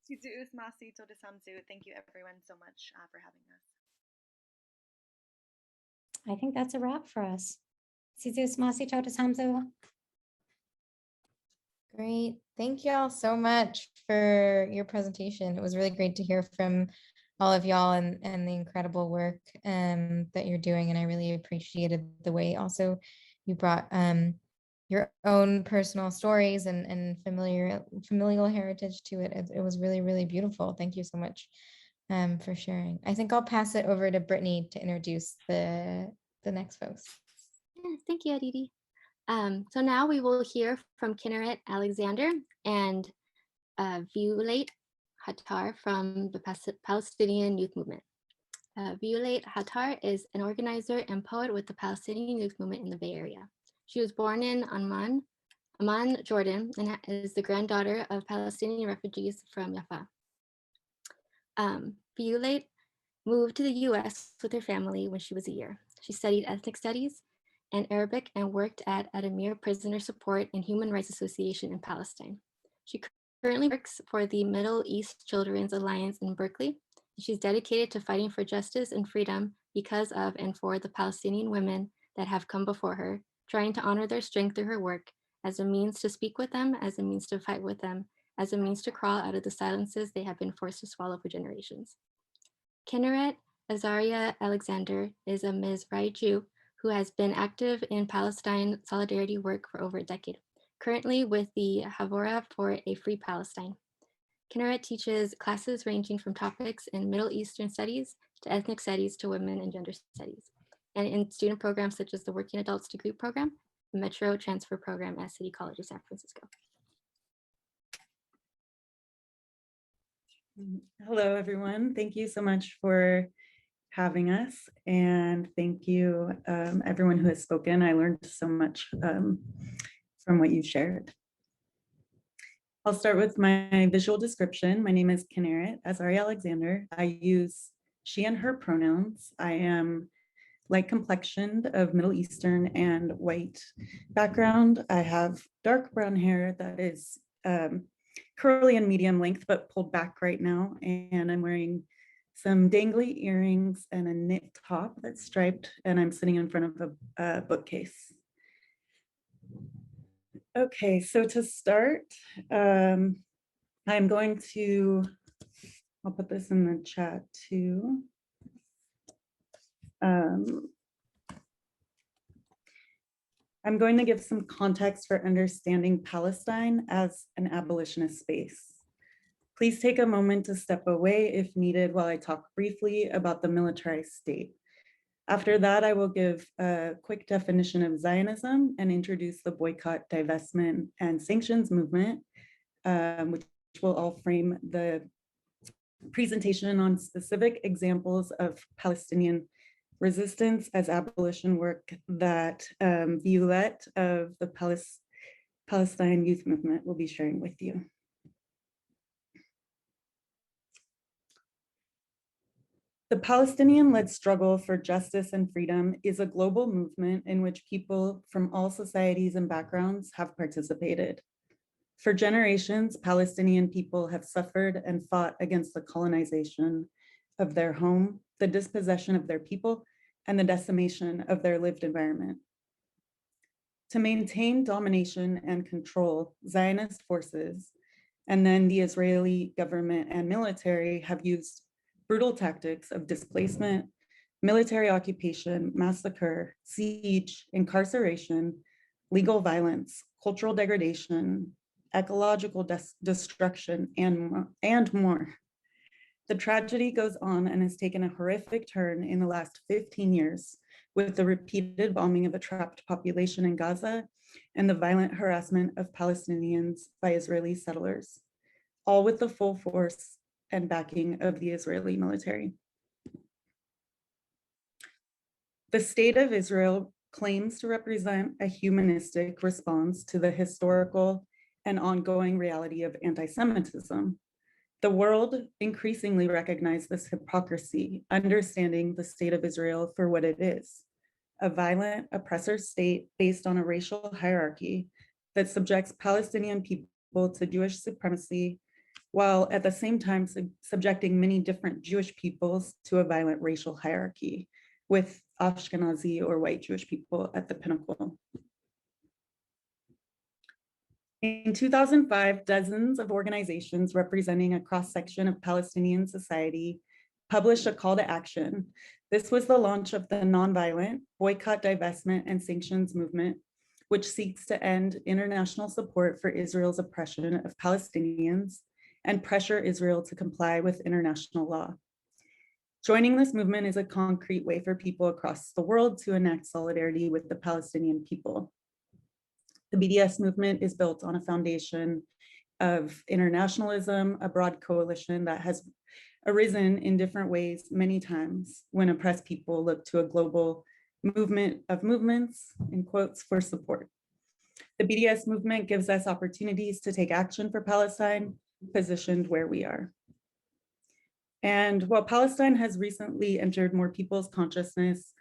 Thank you everyone so much for having us. I think that's a wrap for us. Great. Thank you all so much for your presentation. It was really great to hear from all of y'all and the incredible work that you're doing. And I really appreciated the way also you brought your own personal stories and familial heritage to it. It was really, really beautiful. Thank you so much for sharing. I think I'll pass it over to Brittany to introduce the next folks. Yeah, thank you, Aditi. So now we will hear from Kinneret Alexander and Voulette Hattar from the Palestinian Youth Movement. Voulette Hattar is an organizer and poet with the Palestinian Youth Movement in the Bay Area. She was born in Amman, Jordan, and is the granddaughter of Palestinian refugees from Jaffa. Voulette moved to the U.S. with her family when she was a year. She studied ethnic studies and Arabic and worked at Aire Prisoner Support and Human Rights Association in Palestine. She currently works for the Middle East Children's Alliance in Berkeley. She's dedicated to fighting for justice and freedom because of and for the Palestinian women that have come before her, trying to honor their strength through her work as a means to speak with them, as a means to fight with them, as a means to crawl out of the silences they have been forced to swallow for generations. Kinneret Alexander is a Mizrahi Jew who has been active in Palestine solidarity work for over a decade, currently with the Havora for a Free Palestine. Kinneret teaches classes ranging from topics in Middle Eastern studies to ethnic studies to women and gender studies, and in student programs such as the Working Adults Degree Program, the Metro Transfer Program at City College of San Francisco. Hello, everyone. Thank you so much for having us. And thank you, everyone who has spoken. I learned so much from what you shared. I'll start with my visual description. My name is Kinneret Alexander. I use she and her pronouns. I am light complexioned of Middle Eastern and white background. I have dark brown hair that is curly and medium length, but pulled back right now. And I'm wearing some dangly earrings and a knit top that's striped, and I'm sitting in front of a bookcase. Okay, so to start, I'm going to, I'll put this in the chat too. I'm going to give some context for understanding Palestine as an abolitionist space. Please take a moment to step away if needed while I talk briefly about the militarized state. After that, I will give a quick definition of Zionism and introduce the boycott, divestment, and sanctions movement, which will all frame the presentation on specific examples of Palestinian resistance as abolition work that Voulette of the Palestinian Youth Movement will be sharing with you. The Palestinian-led struggle for justice and freedom is a global movement in which people from all societies and backgrounds have participated. For generations, Palestinian people have suffered and fought against the colonization of their home, the dispossession of their people, and the decimation of their lived environment. To maintain domination and control, Zionist forces, and then the Israeli government and military have used brutal tactics of displacement, military occupation, massacre, siege, incarceration, legal violence, cultural degradation, ecological destruction, and more. The tragedy goes on and has taken a horrific turn in the last 15 years with the repeated bombing of a trapped population in Gaza and the violent harassment of Palestinians by Israeli settlers, all with the full force and backing of the Israeli military. The State of Israel claims to represent a humanistic response to the historical and ongoing reality of anti-Semitism. The world increasingly recognizes this hypocrisy, understanding the State of Israel for what it is, a violent oppressor state based on a racial hierarchy that subjects Palestinian people to Jewish supremacy, while at the same time subjecting many different Jewish peoples to a violent racial hierarchy, with Ashkenazi or white Jewish people at the pinnacle. In 2005, dozens of organizations representing a cross-section of Palestinian society published a call to action. This was the launch of the nonviolent boycott, divestment, and sanctions movement, which seeks to end international support for Israel's oppression of Palestinians and pressure Israel to comply with international law. Joining this movement is a concrete way for people across the world to enact solidarity with the Palestinian people. The BDS movement is built on a foundation of internationalism, a broad coalition that has arisen in different ways many times when oppressed people look to a global movement of movements, in quotes, for support. The BDS movement gives us opportunities to take action for Palestine, positioned where we are. And while Palestine has recently entered more people's consciousness,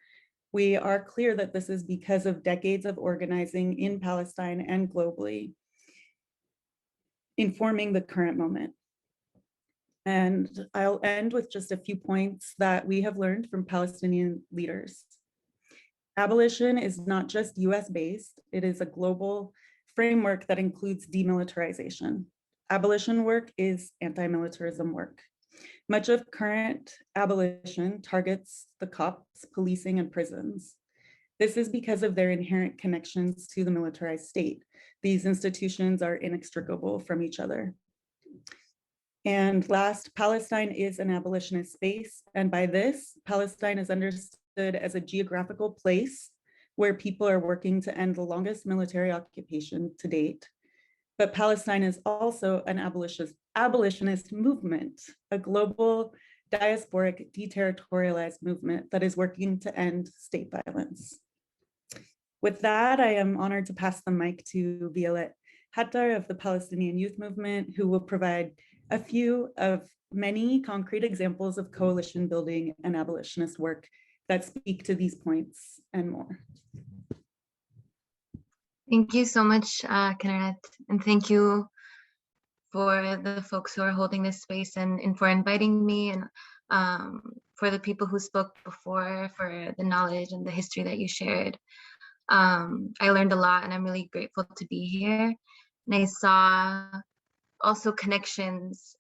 we are clear that this is because of decades of organizing in Palestine and globally, informing the current moment. And I'll end with just a few points that we have learned from Palestinian leaders. Abolition is not just US based, it is a global framework that includes demilitarization. Abolition work is anti-militarism work. Much of current abolition targets the cops, policing, and prisons. This is because of their inherent connections to the militarized state. These institutions are inextricable from each other. And last, Palestine is an abolitionist space. And by this, Palestine is understood as a geographical place where people are working to end the longest military occupation to date. But Palestine is also an abolitionist movement, a global diasporic deterritorialized movement that is working to end state violence. With that, I am honored to pass the mic to Voulette Hattar of the Palestinian Youth Movement, who will provide a few of many concrete examples of coalition building and abolitionist work that speak to these points and more. Thank you so much, Kinneret, and thank you for the folks who are holding this space and for inviting me, and for the people who spoke before, for the knowledge and the history that you shared. I learned a lot and I'm really grateful to be here. And I saw also connections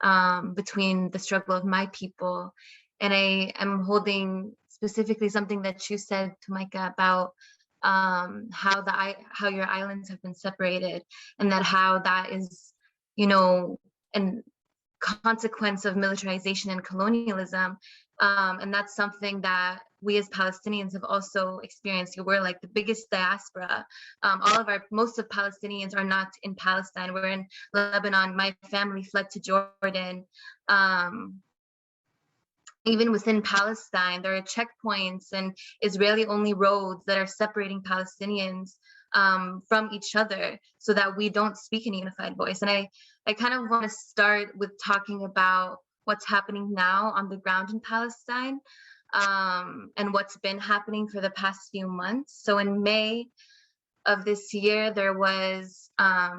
between the struggle of my people. And I am holding specifically something that you said, Tomika, about how your islands have been separated, and that how that is, you know, a consequence of militarization and colonialism. And that's something that we as Palestinians have also experienced. We're like the biggest diaspora. Most of Palestinians are not in Palestine. We're in Lebanon. My family fled to Jordan. Even within Palestine, there are checkpoints and Israeli-only roads that are separating Palestinians from each other so that we don't speak in a unified voice. And I kind of want to start with talking about what's happening now on the ground in Palestine, and what's been happening for the past few months. So in May of this year, there was, I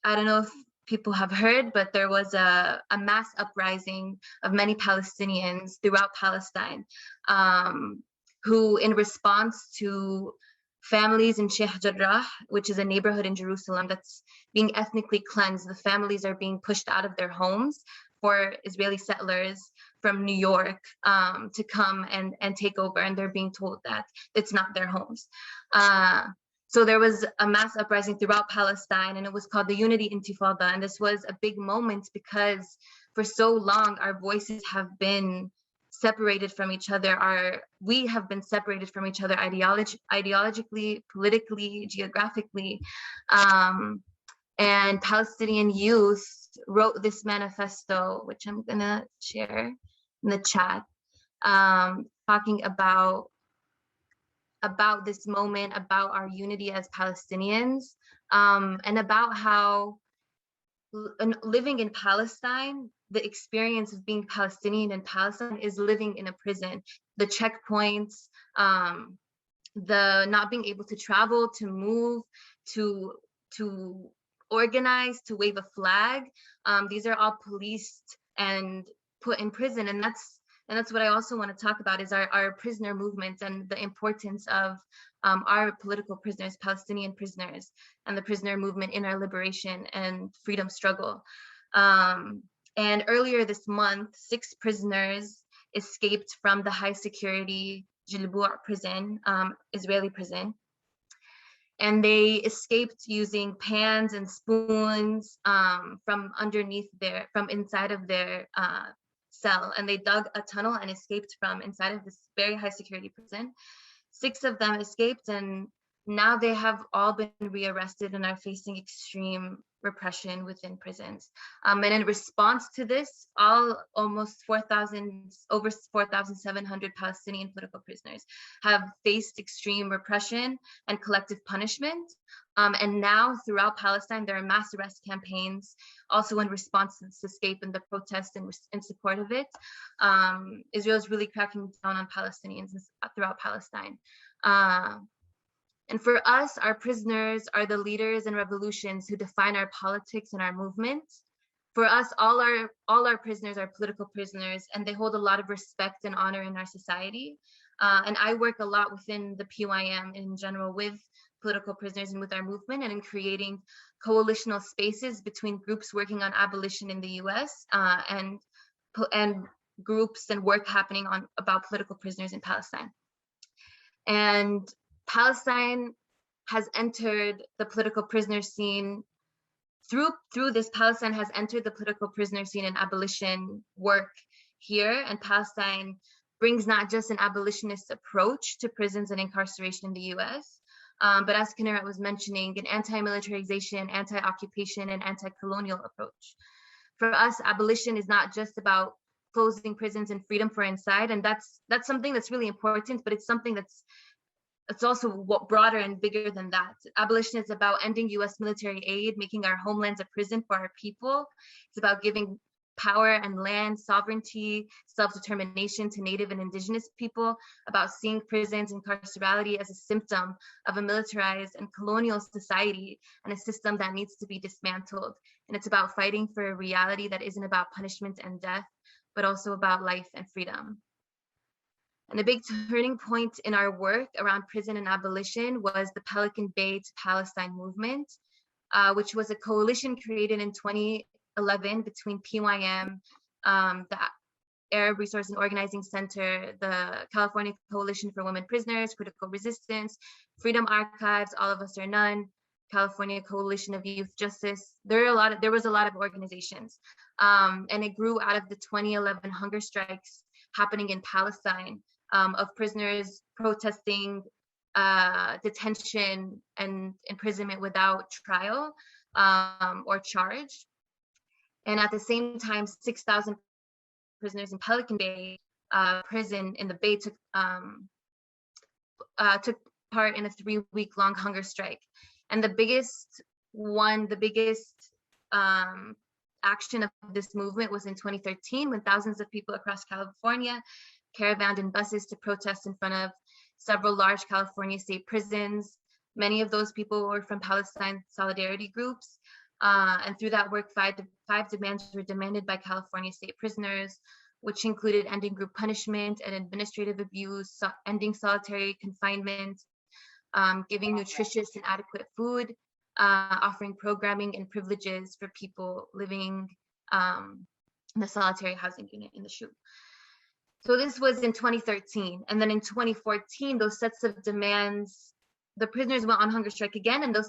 don't know if people have heard, but there was a mass uprising of many Palestinians throughout Palestine, who, in response to families in Sheikh Jarrah, which is a neighborhood in Jerusalem that's being ethnically cleansed, the families are being pushed out of their homes for Israeli settlers from New York to come and take over, and they're being told that it's not their homes. So there was a mass uprising throughout Palestine, and it was called the Unity Intifada. And this was a big moment because for so long, our voices have been separated from each other. We have been separated from each other ideologically, politically, geographically. And Palestinian youth wrote this manifesto, which I'm gonna share in the chat, talking about this moment, about our unity as Palestinians, and about how living in Palestine, the experience of being Palestinian in Palestine is living in a prison. The checkpoints, the not being able to travel, to move, to organize, to wave a flag. These are all policed and put in prison, and that's what I also want to talk about, is our prisoner movements and the importance of our political prisoners, Palestinian prisoners, and the prisoner movement in our liberation and freedom struggle. And earlier this month, 6 prisoners escaped from the high security Jilbour prison, Israeli prison. And they escaped using pans and spoons from inside of their cell. And they dug a tunnel and escaped from inside of this very high security prison. 6 of them escaped, and now they have all been rearrested and are facing extreme repression within prisons. And in response to this, almost over 4,700 Palestinian political prisoners have faced extreme repression and collective punishment. And now throughout Palestine, there are mass arrest campaigns, also in response to this escape and the protest in support of it. Israel is really cracking down on Palestinians throughout Palestine. And for us, our prisoners are the leaders and revolutions who define our politics and our movement. For us, all our prisoners are political prisoners, and they hold a lot of respect and honor in our society. And I work a lot within the PYM in general with political prisoners and with our movement, and in creating coalitional spaces between groups working on abolition in the US and groups and work happening about political prisoners in Palestine. And Palestine has entered the political prisoner scene through this. Palestine has entered the political prisoner scene and abolition work here, and Palestine brings not just an abolitionist approach to prisons and incarceration in the US, but as Kinneret was mentioning, an anti-militarization, anti-occupation, and anti-colonial approach. For us, abolition is not just about closing prisons and freedom for inside, and that's something that's really important, but it's something it's also broader and bigger than that. Abolition is about ending US military aid, making our homelands a prison for our people. It's about giving power and land sovereignty, self-determination to Native and Indigenous people, about seeing prisons and carcerality as a symptom of a militarized and colonial society and a system that needs to be dismantled. And it's about fighting for a reality that isn't about punishment and death, but also about life and freedom. And a big turning point in our work around prison and abolition was the Pelican-Based Palestine movement, which was a coalition created in 2011 between PYM, the Arab Resource and Organizing Center, the California Coalition for Women Prisoners, Critical Resistance, Freedom Archives, All of Us or None, California Coalition of Youth Justice. There was a lot of organizations, and it grew out of the 2011 hunger strikes happening in Palestine, of prisoners protesting detention and imprisonment without trial or charge. And at the same time, 6,000 prisoners in Pelican-Based prison in the Bay took part in a 3-week-long hunger strike. And the biggest action of this movement was in 2013, when thousands of people across California caravanned in buses to protest in front of several large California state prisons. Many of those people were from Palestine solidarity groups. And through that work, five demands were demanded by California state prisoners, which included ending group punishment and administrative abuse, ending solitary confinement, giving nutritious and adequate food, offering programming and privileges for people living in the solitary housing unit in the SHU. So this was in 2013. And then in 2014, those sets of demands, the prisoners went on hunger strike again, and those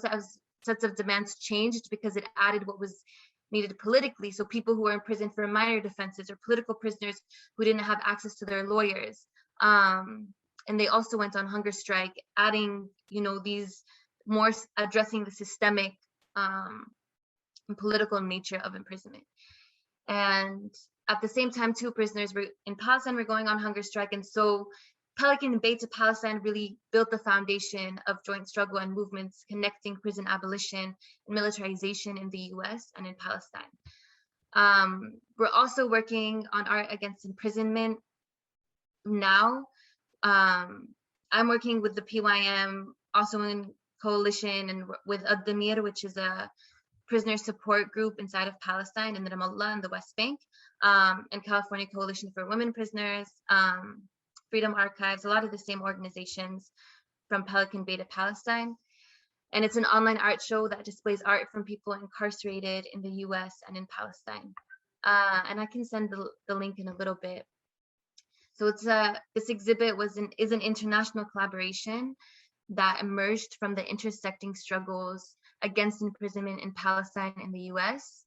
sets of demands changed because it added what was needed politically. So people who were in prison for minor offenses, or political prisoners who didn't have access to their lawyers. And they also went on hunger strike, adding, these more addressing the systemic and political nature of imprisonment. And at the same time, 2 prisoners in Palestine were going on hunger strike. And so Pelican-Based Palestine really built the foundation of joint struggle and movements connecting prison abolition and militarization in the US and in Palestine. We're also working on art against imprisonment now. I'm working with the PYM, also in coalition, and with Ad-Damir, which is a prisoner support group inside of Palestine in Ramallah and the West Bank, and California Coalition for Women Prisoners, Freedom Archives, a lot of the same organizations from Pelican-Based Palestine. And it's an online art show that displays art from people incarcerated in the US and in Palestine. And I can send the link in a little bit. So this exhibit is an international collaboration that emerged from the intersecting struggles against imprisonment in Palestine and the US.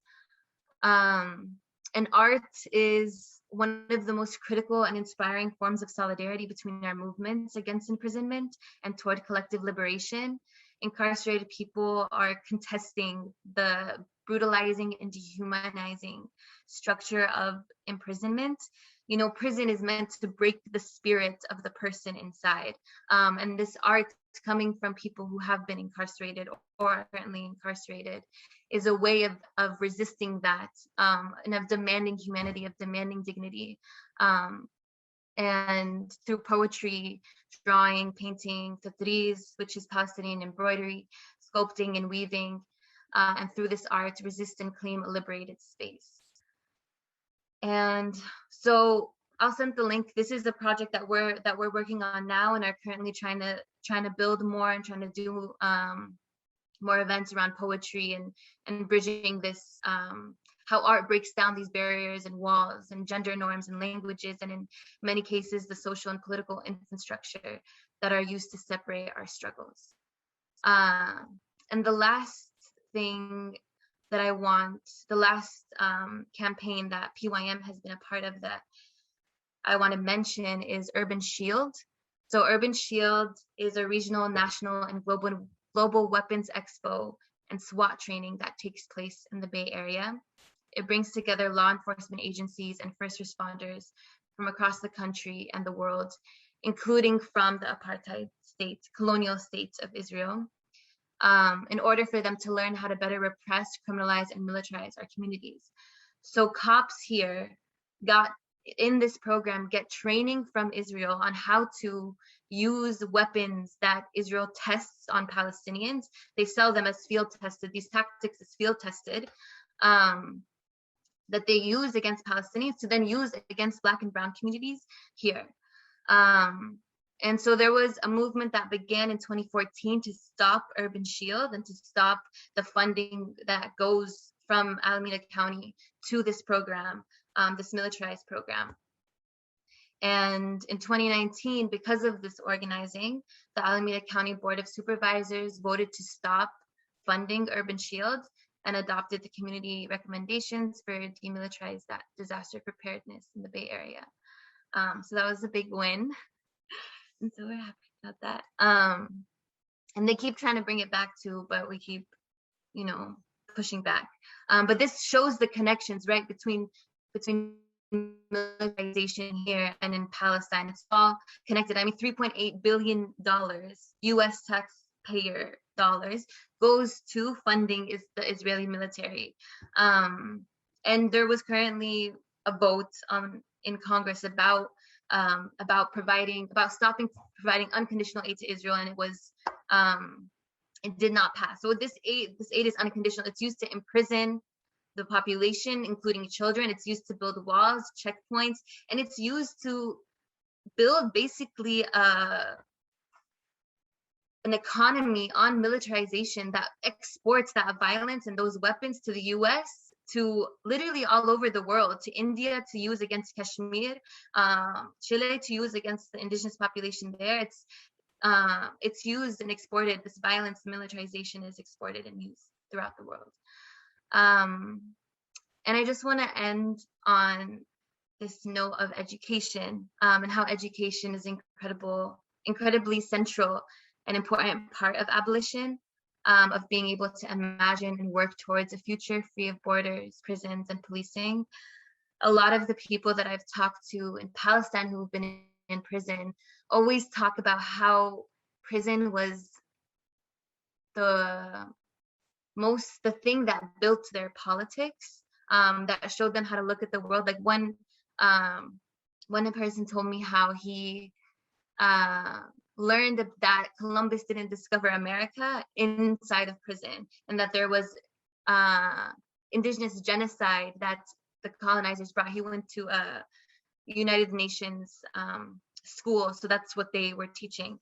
And art is one of the most critical and inspiring forms of solidarity between our movements against imprisonment and toward collective liberation. Incarcerated people are contesting the brutalizing and dehumanizing structure of imprisonment. You know, prison is meant to break the spirit of the person inside. And this art coming from people who have been incarcerated or are currently incarcerated is a way of resisting that, and of demanding humanity, of demanding dignity. And through poetry, drawing, painting, tatris, which is Palestinian embroidery, sculpting and weaving, and through this art, resist and claim a liberated space. And so I'll send the link. This is a project that we're working on now and are currently trying to build more and trying to do more events around poetry and bridging this, how art breaks down these barriers and walls and gender norms and languages, and in many cases, the social and political infrastructure that are used to separate our struggles. And the last thing that the last campaign that PYM has been a part of that I want to mention is Urban Shield. So Urban Shield is a regional, national, and global weapons expo and SWAT training that takes place in the Bay Area. It brings together law enforcement agencies and first responders from across the country and the world, including from the apartheid state, colonial state of Israel, in order for them to learn how to better repress, criminalize, and militarize our communities. So cops here in this program get training from Israel on how to use weapons that Israel tests on Palestinians. They sell them as field tested, these tactics as field tested, that they use against Palestinians to then use against Black and Brown communities here. And so there was a movement that began in 2014 to stop Urban Shield and to stop the funding that goes from Alameda County to this program, this militarized program. And in 2019, because of this organizing, the Alameda County Board of Supervisors voted to stop funding Urban Shield and adopted the community recommendations for demilitarized disaster preparedness in the Bay Area. So that was a big win. And so we're happy about that. And they keep trying to bring it back too, but we keep, pushing back. But this shows the connections, right, between militarization here and in Palestine. It's all connected. I mean, $3.8 billion U.S. taxpayer dollars goes to funding the Israeli military. And there was currently a vote in Congress about stopping providing unconditional aid to Israel, and it did not pass. So this aid is unconditional. It's used to imprison the population, including children. It's used to build walls, checkpoints, and it's used to build basically an economy on militarization that exports that violence and those weapons to the US, to literally all over the world, to India to use against Kashmir, Chile to use against the indigenous population there. It's used and exported. This violence, militarization is exported and used throughout the world. And I just want to end on this note of education, and how education is incredibly central and important part of abolition, of being able to imagine and work towards a future free of borders, prisons, and policing. A lot of the people that I've talked to in Palestine who've been in prison always talk about how prison was the thing that built their politics, that showed them how to look at the world. Like one person told me how he learned that Columbus didn't discover America inside of prison, and that there was indigenous genocide that the colonizers brought. He went to a United Nations school, so that's what they were teaching.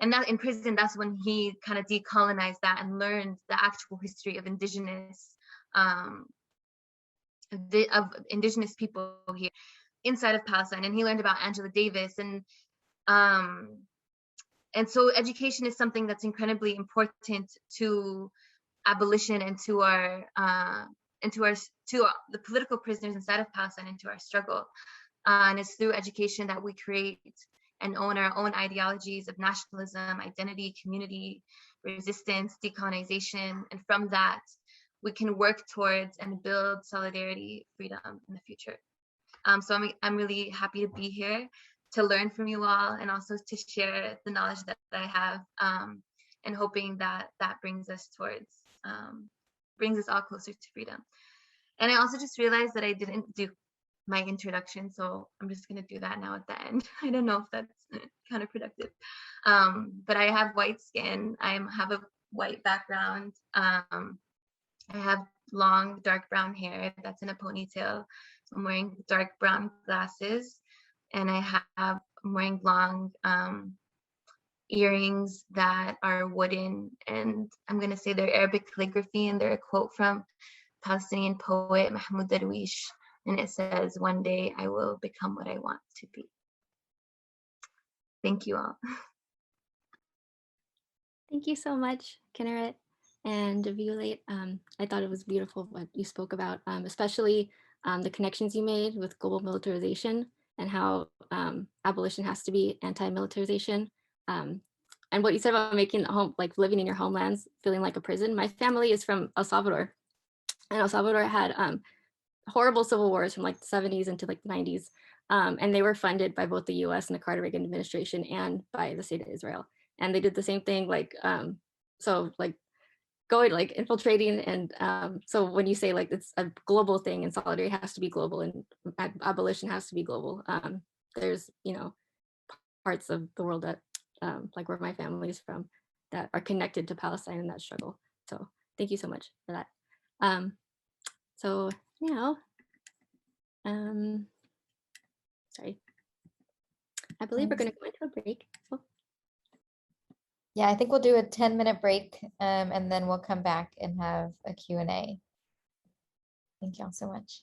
And that in prison, that's when he kind of decolonized that and learned the actual history of indigenous people here. inside of Palestine, and he learned about Angela Davis, and so education is something that's incredibly important to abolition and to the political prisoners inside of Palestine and to our struggle. And it's through education that we create and own our own ideologies of nationalism, identity, community, resistance, decolonization, and from that, we can work towards and build solidarity, freedom in the future. So I'm really happy to be here to learn from you all and also to share the knowledge that I have, and hoping that that brings us all closer to freedom. And I also just realized that I didn't do my introduction, so I'm just gonna do that now at the end. I don't know if that's counterproductive, but I have white skin. I have a white background. I have long dark brown hair that's in a ponytail. So I'm wearing dark brown glasses, and I'm wearing long earrings that are wooden, and I'm gonna say they're Arabic calligraphy, and they're a quote from Palestinian poet Mahmoud Darwish, and it says, "One day I will become what I want to be." Thank you all. Thank you so much, Kinneret and Voulette. I thought it was beautiful what you spoke about, especially the connections you made with global militarization and how abolition has to be anti-militarization. And what you said about making home, like living in your homelands, feeling like a prison. My family is from El Salvador, and El Salvador had horrible civil wars from like the 70s into like the 90s. And they were funded by both the US and the Carter Reagan administration and by the state of Israel. And they did the same thing, like, so like going, like infiltrating. And so when you say like it's a global thing and solidarity has to be global and abolition has to be global, there's, you know, parts of the world that, like where my family is from, that are connected to Palestine and that struggle. So thank you so much for that. So now, sorry, I believe we're going to go into a break. So. Yeah, I think we'll do a 10-minute break, and then we'll come back and have a Q&A. Thank y'all so much.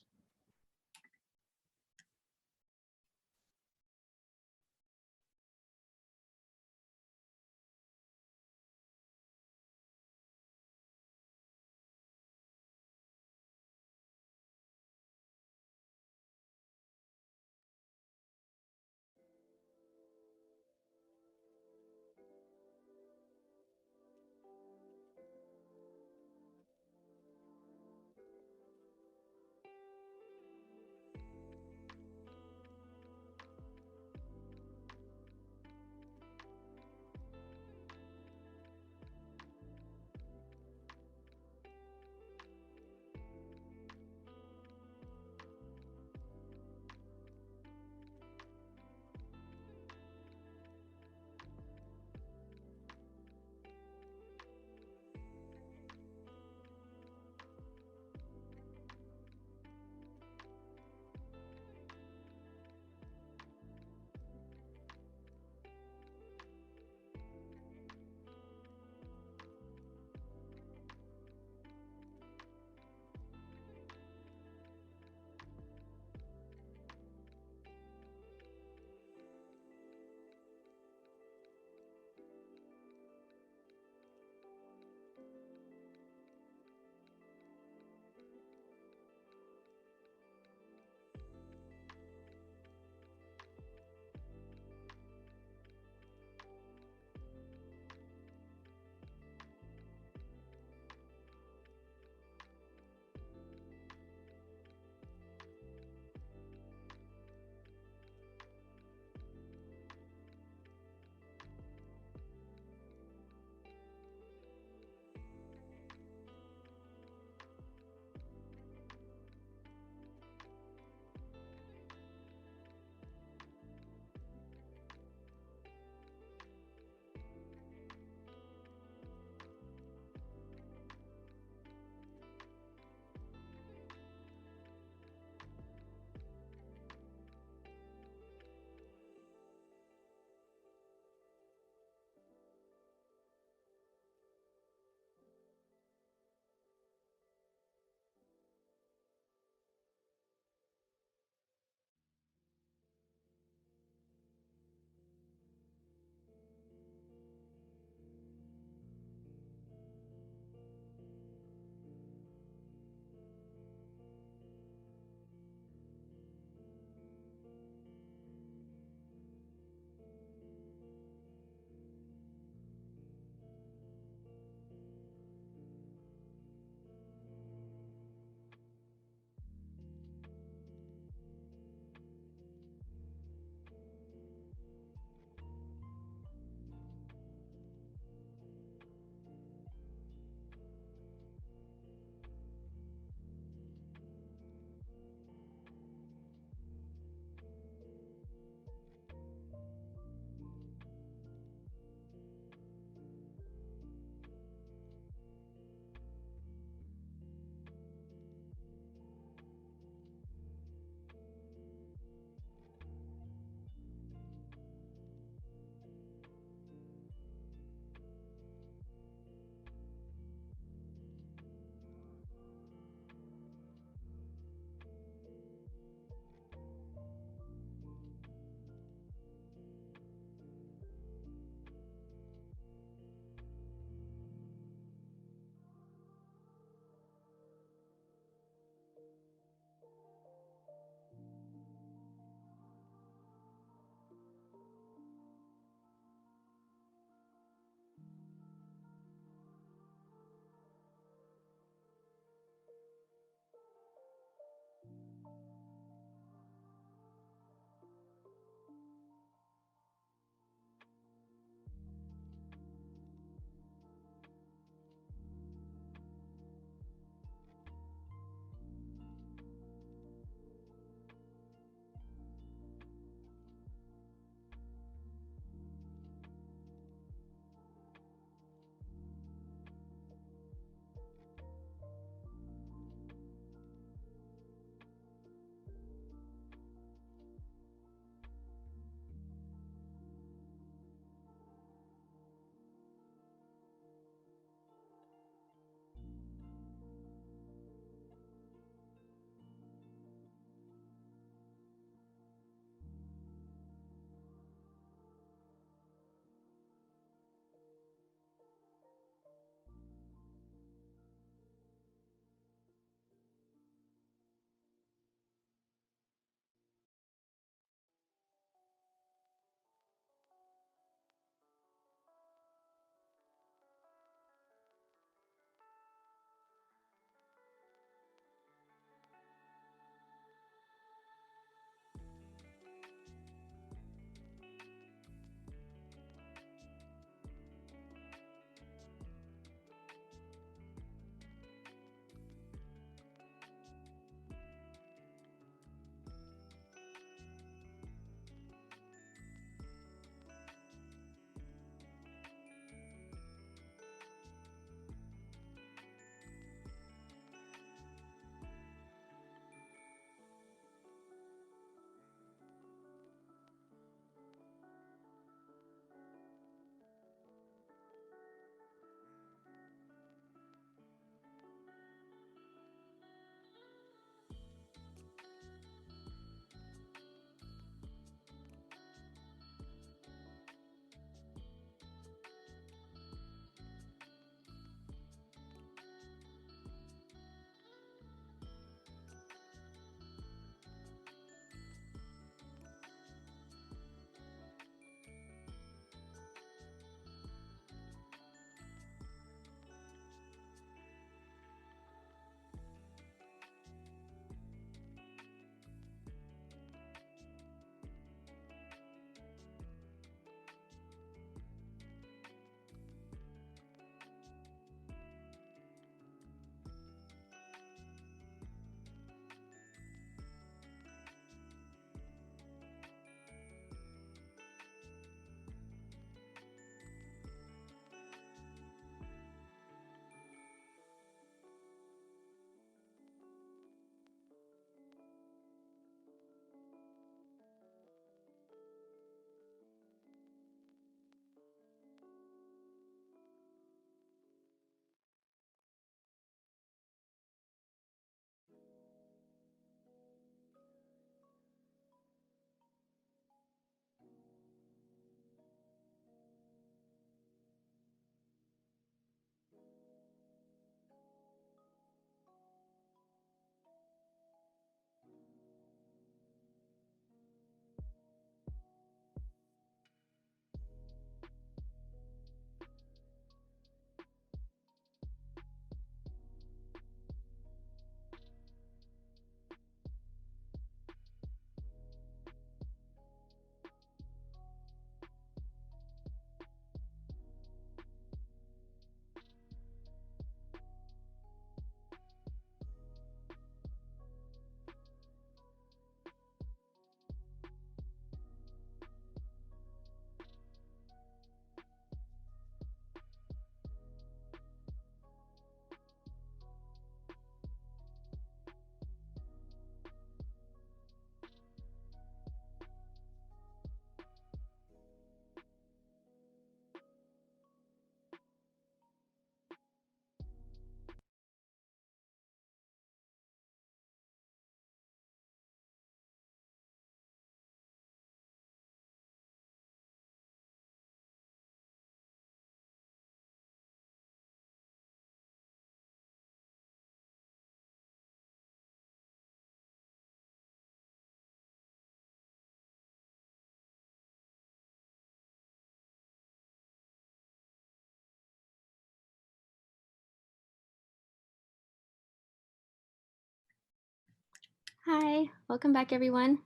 Okay, welcome back, everyone.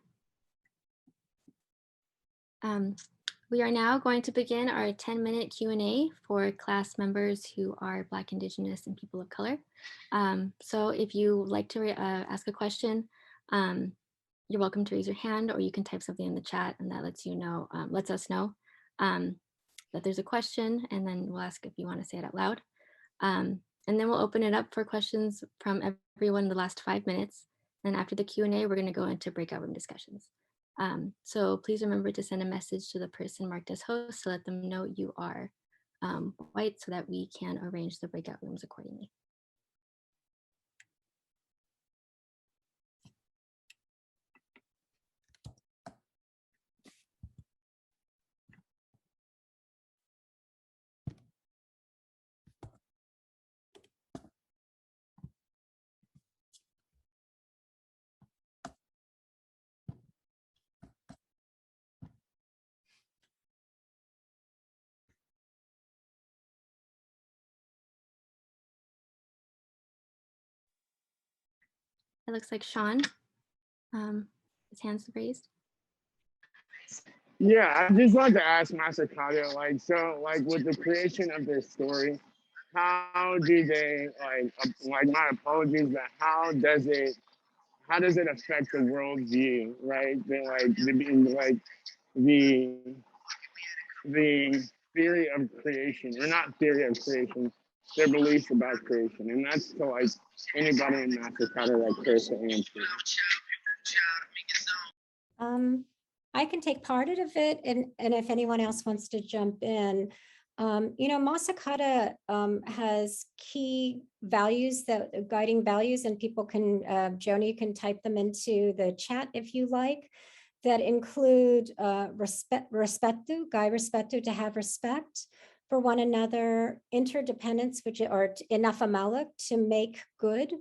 We are now going to begin our 10-minute Q&A for class members who are Black, Indigenous, and people of color. So if you would like to ask a question, you're welcome to raise your hand, or you can type something in the chat, and that lets us know that there's a question, and then we'll ask if you want to say it out loud. And then we'll open it up for questions from everyone in the last 5 minutes. And after the Q&A, we're going to go into breakout room discussions. So please remember to send a message to the person marked as host to let them know you are white, so that we can arrange the breakout rooms accordingly. It looks like Sean, his hand's raised. Yeah, I just wanted to ask Masakåda, with the creation of this story, how do they, my apologies, but how does it affect the worldview, right? The theory of creation, or not theory of creation, their beliefs about creation. And that's to anybody in Masakåda that cares to answer. I can take part of it, and if anyone else wants to jump in. Masakåda has key values, guiding values, and people can, Joni can type them into the chat if you like, that include respeto, to have respect for one another, interdependence, or inafamala, to make good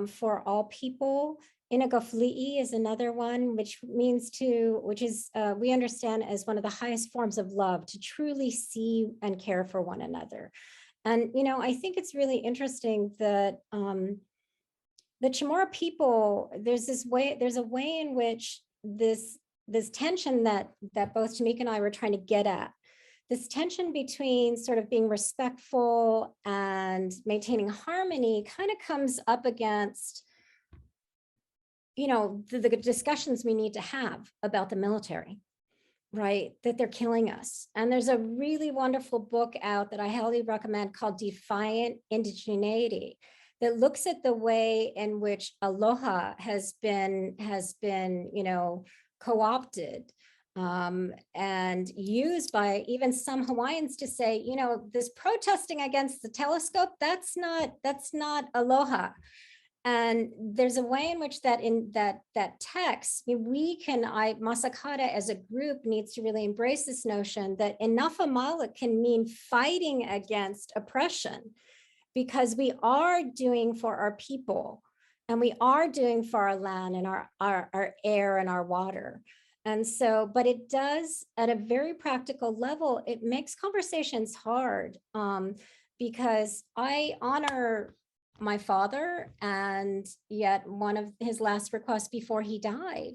for all people. Inagofli'i is another one, which is we understand as one of the highest forms of love, to truly see and care for one another. And, I think it's really interesting that the CHamoru people, there's a way in which this tension that both Tomika and I were trying to get at, this tension between sort of being respectful and maintaining harmony kind of comes up against the discussions we need to have about the military, right? That they're killing us. And there's a really wonderful book out that I highly recommend called Defiant Indigeneity, that looks at the way in which aloha has been co-opted and used by even some Hawaiians to say, this protesting against the telescope, that's not aloha. And there's a way in which that text, Masakåda as a group needs to really embrace this notion that inafamala can mean fighting against oppression, because we are doing for our people, and we are doing for our land and our air and our water. And so, but it does, at a very practical level, it makes conversations hard, because I honor my father, and yet one of his last requests before he died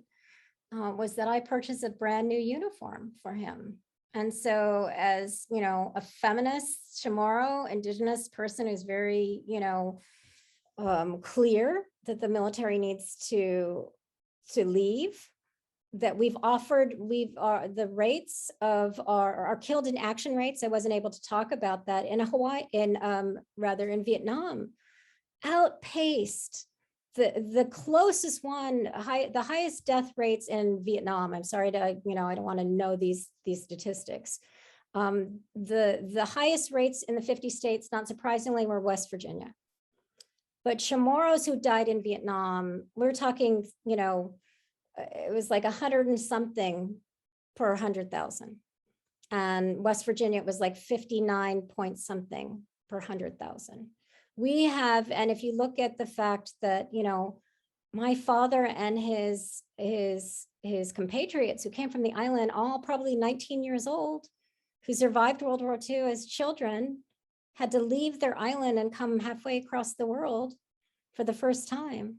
was that I purchase a brand new uniform for him. And so, as a feminist CHamoru, Indigenous person who's very clear that the military needs to leave, that we've offered, the rates of our killed in action rates, I wasn't able to talk about that, in in Vietnam, outpaced the closest one, the highest death rates in Vietnam. I'm sorry to, I don't want to know these statistics. The highest rates in the 50 states, not surprisingly, were West Virginia. But CHamoros who died in Vietnam, we're talking, it was like 100 and something per 100,000. And West Virginia, it was like 59 point something per 100,000. We have, and if you look at the fact that, my father and his compatriots who came from the island, all probably 19 years old, who survived World War II as children, had to leave their island and come halfway across the world for the first time.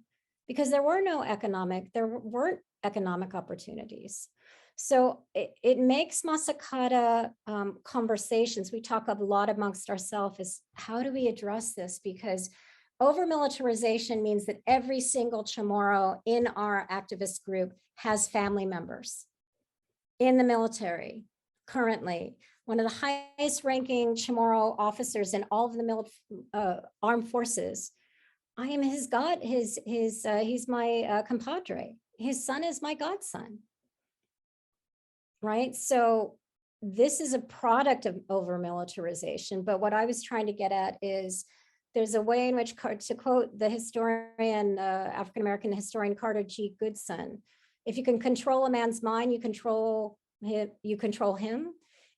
because there weren't economic opportunities. So it makes Masakåda conversations. We talk a lot amongst ourselves is how do we address this? Because over-militarization means that every single CHamoru in our activist group has family members in the military currently. One of the highest ranking CHamoru officers in all of the armed forces. I am his god, he's my compadre. His son is my godson. Right? So this is a product of over-militarization. But what I was trying to get at is there's a way in which, to quote the historian, African-American historian Carter G. Goodson, if you can control a man's mind, you control him.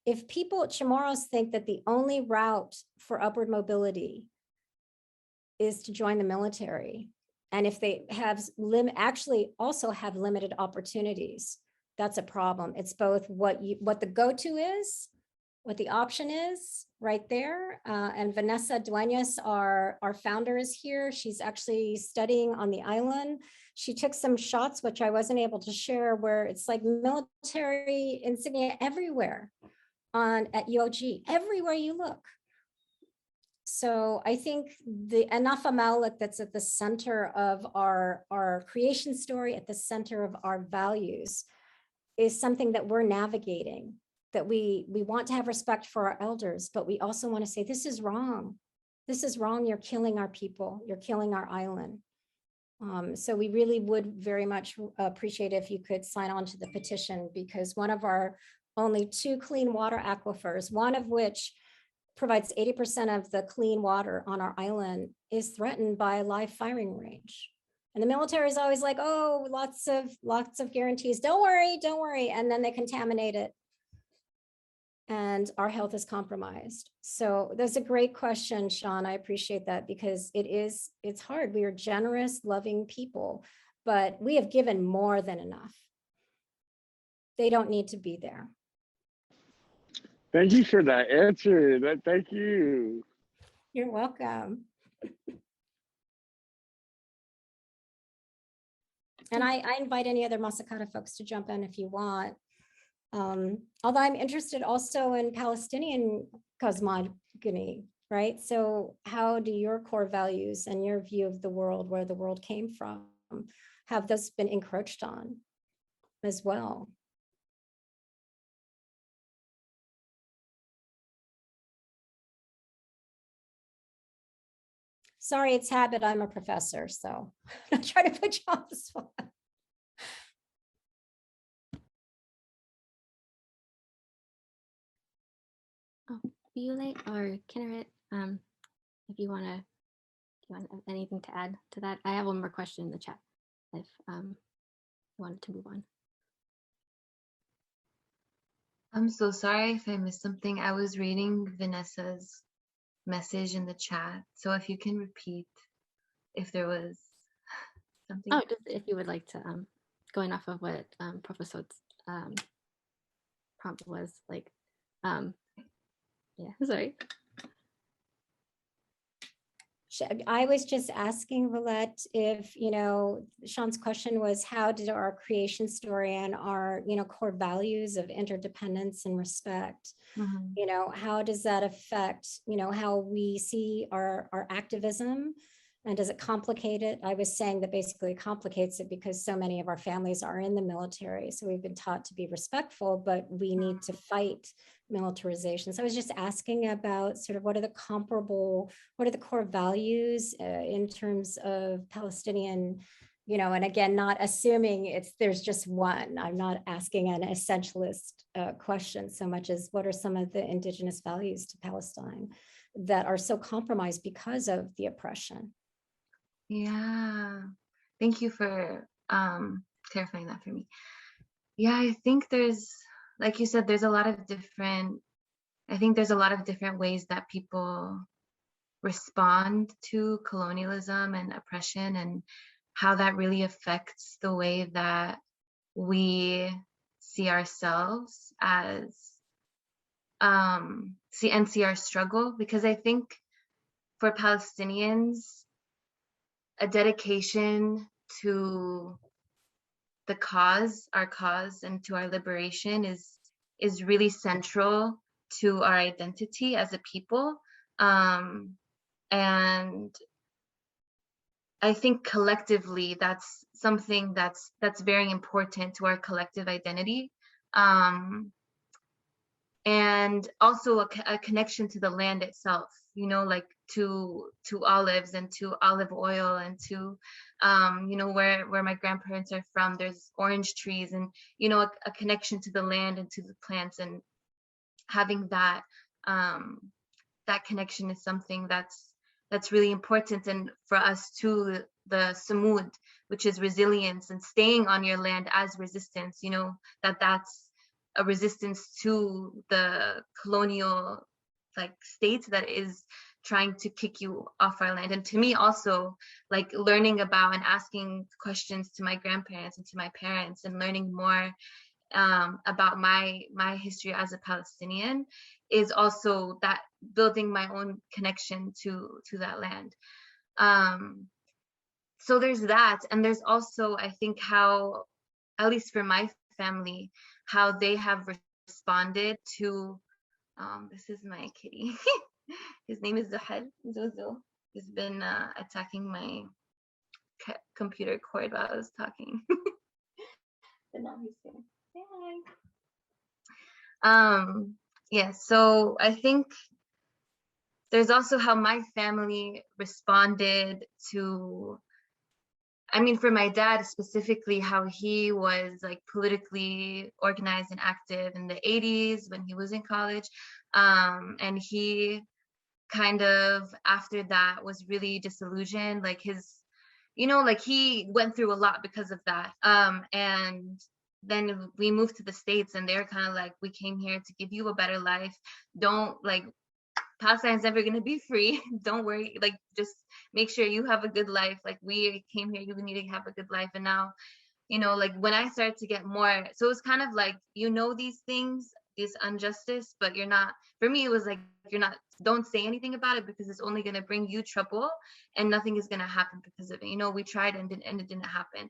If people, CHamoros, think that the only route for upward mobility is to join the military, and if they have actually also have limited opportunities, that's a problem. It's both what the go-to is, what the option is right there. And Vanessa Duenas, our founder, is here. She's actually studying on the island. She took some shots, which I wasn't able to share, where it's like military insignia everywhere at UOG, everywhere you look. So I think the Anafa Maulik that's at the center of our creation story, at the center of our values, is something that we're navigating, that we want to have respect for our elders, but we also want to say, this is wrong. This is wrong. You're killing our people. You're killing our island. So we really would very much appreciate if you could sign on to the petition, because one of our only 2 clean water aquifers, one of which provides 80% of the clean water on our island, is threatened by a live firing range. And the military is always like, oh, lots of guarantees. Don't worry. And then they contaminate it. And our health is compromised. So that's a great question, Sean. I appreciate that, because it's hard. We are generous, loving people, but we have given more than enough. They don't need to be there. Thank you for that answer. Thank you. You're welcome. And I invite any other Masakåda folks to jump in if you want. Although I'm interested also in Palestinian cosmogony, right? So how do your core values and your view of the world, where the world came from, have those been encroached on as well? Sorry, it's habit. I'm a professor, so I'm not trying to put you on the spot. Oh, Voulette or Kinneret, if you want to, anything to add to that? I have one more question in the chat if you wanted to move on. I'm so sorry if I missed something. I was reading Vanessa's message in the chat. So if you can repeat if there was something. Oh, just if you would like to, going off of what Profesot's prompt was, like, yeah, sorry. I was just asking Voulette if, Sean's question was, how did our creation story and our, core values of interdependence and respect, how does that affect, how we see our activism, and does it complicate it? I was saying that basically it complicates it because so many of our families are in the military. So we've been taught to be respectful, but we need to fight militarization. So I was just asking about sort of what are the core values in terms of Palestinian, and again, not assuming there's just one. I'm not asking an essentialist question so much as what are some of the indigenous values to Palestine that are so compromised because of the oppression? Yeah, thank you for clarifying that for me. Yeah, I think there's, like you said, there's a lot of different ways that people respond to colonialism and oppression, and how that really affects the way that we see ourselves as, see our struggle. Because I think for Palestinians, a dedication to the cause, our cause, and to our liberation is really central to our identity as a people. And I think collectively, that's something that's very important to our collective identity. And also a connection to the land itself, you know, like to olives and to olive oil and to, you know, where my grandparents are from, there's orange trees, and, you know, a connection to the land and to the plants, and having that, that connection is something that's really important. And for us too, the Samud, which is resilience and staying on your land as resistance, you know, that's a resistance to the colonial like state that is trying to kick you off our land. And to me also, like learning about and asking questions to my grandparents and to my parents and learning more about my history as a Palestinian is also that building my own connection to that land. So there's that, and there's also, I think, how, at least for my family, how they have responded to, this is my kitty. His name is Zozo. He's been attacking my computer cord while I was talking. But now he's here. Say hi. Yeah, so I think there's also how my family responded to, I mean, for my dad specifically, how he was like politically organized and active in the 80s when he was in college. And he kind of, after that, was really disillusioned, like his, you know, like he went through a lot because of that. And then we moved to the States, and they're kind of like, we came here to give you a better life. Don't, like, Palestine's never going to be free. Don't worry, like, just make sure you have a good life. Like, we came here, you need to have a good life. And now, you know, like when I started to get more, so it was kind of like, you know, these things, this injustice, but you're not, for me, it was like, you're not, don't say anything about it because it's only going to bring you trouble and nothing is going to happen because of it. You know, we tried and it didn't happen.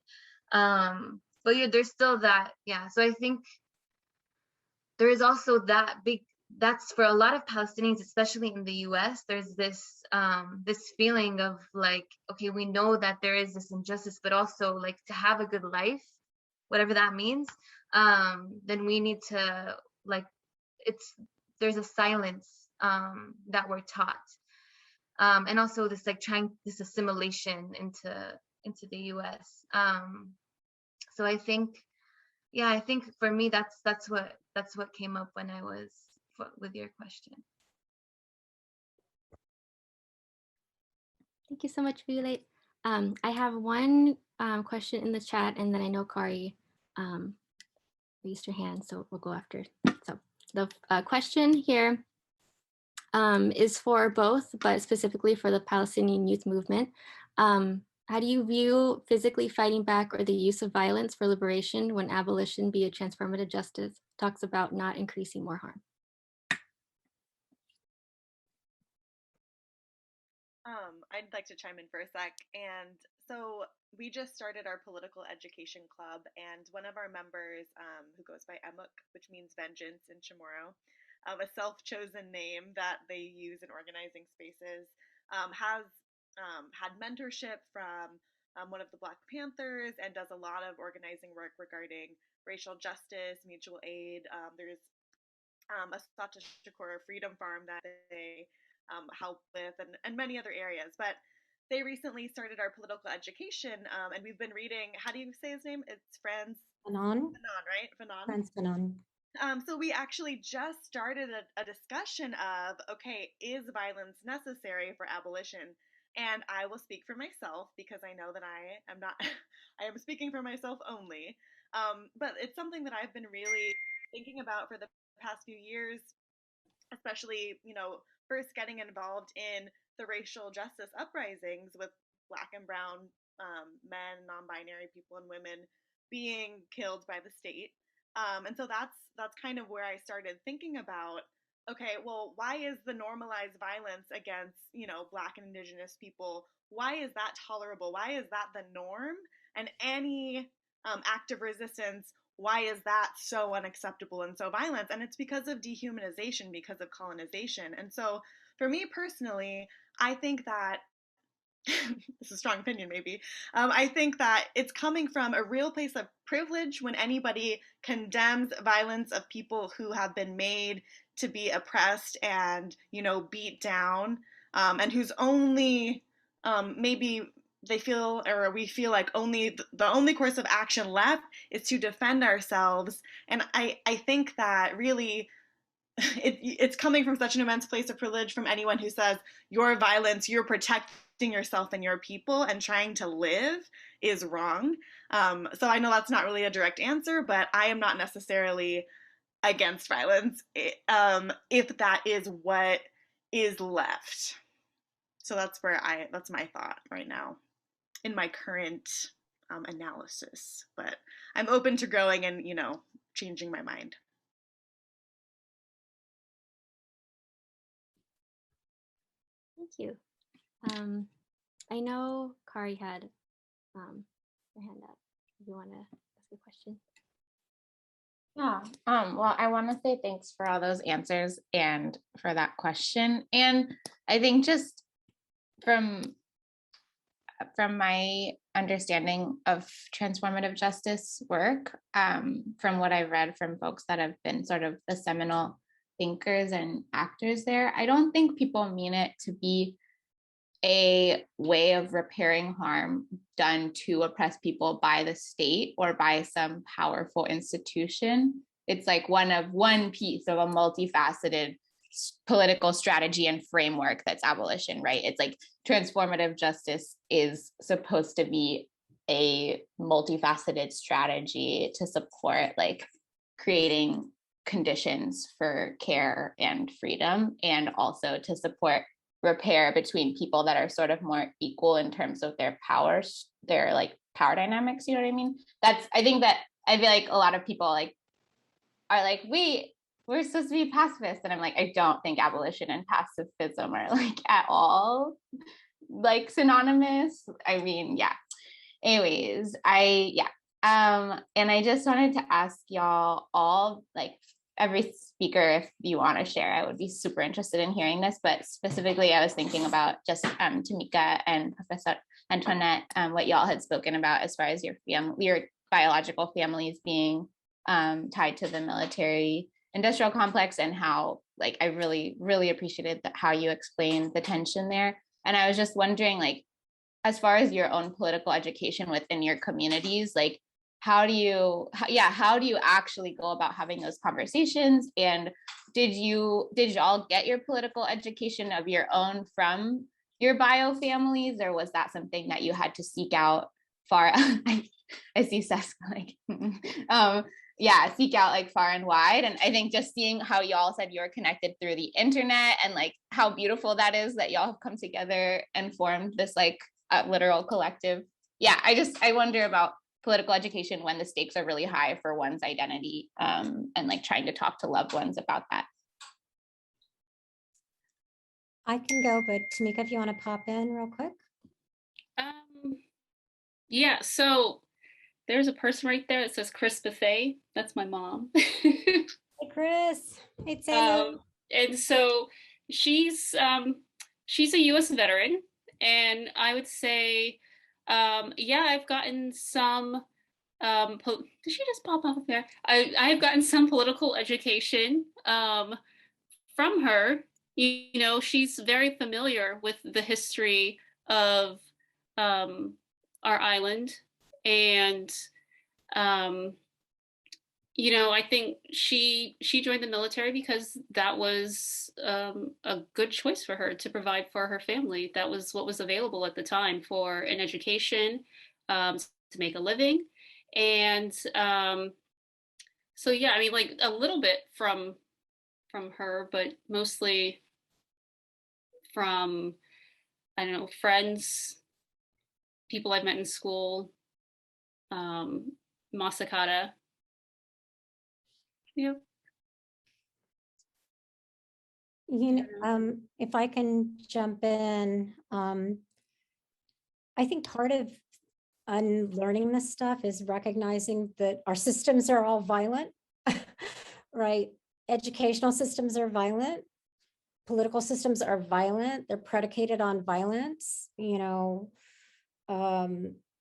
But yeah, there's still that. Yeah. So I think there is also that big, that's for a lot of Palestinians, especially in the US, there's this this feeling of like, okay, we know that there is this injustice, but also like to have a good life, whatever that means, then we need to, like, there's a silence that we're taught. And also this like this assimilation into the US. So I think, yeah, I think for me, that's what came up when I was with your question. Thank you so much, Voulette. I have one question in the chat, and then I know Kari raised her hand, so we'll go after. So the question here is for both, but specifically for the Palestinian Youth Movement. How do you view physically fighting back or the use of violence for liberation when abolition, be a transformative justice, talks about not increasing more harm? I'd like to chime in for a sec. And so we just started our political education club, and one of our members, who goes by Emuk, which means vengeance in CHamoru, a self-chosen name that they use in organizing spaces, has had mentorship from one of the Black Panthers and does a lot of organizing work regarding racial justice, mutual aid. There's a Satashakura Freedom Farm that they help with, and many other areas. But they recently started our political education, and we've been reading, how do you say his name? It's Fanon, right? Fanon. So we actually just started a discussion of, okay, is violence necessary for abolition? And I will speak for myself because I know that I am not, I am speaking for myself only. But it's something that I've been really thinking about for the past few years, especially, you know, first getting involved in the racial justice uprisings with Black and brown men, non-binary people, and women being killed by the state. And so that's kind of where I started thinking about, okay, well, why is the normalized violence against, you know, Black and Indigenous people, why is that tolerable? Why is that the norm? and any act of resistance, why is that so unacceptable and so violent? And it's because of dehumanization, because of colonization. And so for me personally, I think that this is a strong opinion maybe, I think that it's coming from a real place of privilege when anybody condemns violence of people who have been made to be oppressed and, you know, beat down, and whose only maybe they feel, or we feel like the only course of action left is to defend ourselves. And I think that really it's coming from such an immense place of privilege from anyone who says your violence, you're protecting yourself and your people and trying to live is wrong. So I know that's not really a direct answer, but I am not necessarily against violence if that is what is left. So that's my thought right now in my current analysis. But I'm open to growing and, you know, changing my mind. Thank you. I know Kari had her hand up. If you want to ask a question. Yeah. Well, I want to say thanks for all those answers and for that question. And I think just from my understanding of transformative justice work, from what I've read from folks that have been sort of the seminal thinkers and actors there, I don't think people mean it to be a way of repairing harm done to oppressed people by the state or by some powerful institution. It's like one piece of a multifaceted political strategy and framework that's abolition, right? It's like transformative justice is supposed to be a multifaceted strategy to support like creating conditions for care and freedom, and also to support repair between people that are sort of more equal in terms of their powers, their like power dynamics, you know what I mean? I think that I feel like a lot of people like are like, we're supposed to be pacifists. And I'm like, I don't think abolition and pacifism are like at all like synonymous. I mean, yeah. Anyways, and I just wanted to ask y'all all, like every speaker, if you want to share, I would be super interested in hearing this, but specifically I was thinking about just Tomika and Profesot Antoinette, what y'all had spoken about as far as your biological families being tied to the military industrial complex, and how like I really, really appreciated how you explained the tension there. And I was just wondering, like, as far as your own political education within your communities, like how do you actually go about having those conversations? And did y'all get your political education of your own from your bio families, or was that something that you had to seek out far? I see Seska like seek out like far and wide. And I think just seeing how y'all said you're connected through the internet, and like how beautiful that is that y'all have come together and formed this like literal collective. I wonder about political education when the stakes are really high for one's identity, and like trying to talk to loved ones about that. I can go, but Tomika, if you want to pop in real quick. Yeah, so there's a person right there that says Chris Buffet. That's my mom. Hey, Chris. Hey, Taylor. And so she's a U.S. veteran, and I would say, I've gotten some. Did she just pop up there? I've gotten some political education from her. You know, she's very familiar with the history of our island, and I think she joined the military because that was a good choice for her to provide for her family. That was what was available at the time for an education, to make a living. And like a little bit from her, but mostly from, I don't know, friends, people I've met in school, Masakåda. Yeah. If I can jump in, I think part of unlearning this stuff is recognizing that our systems are all violent, right? Educational systems are violent. Political systems are violent. They're predicated on violence.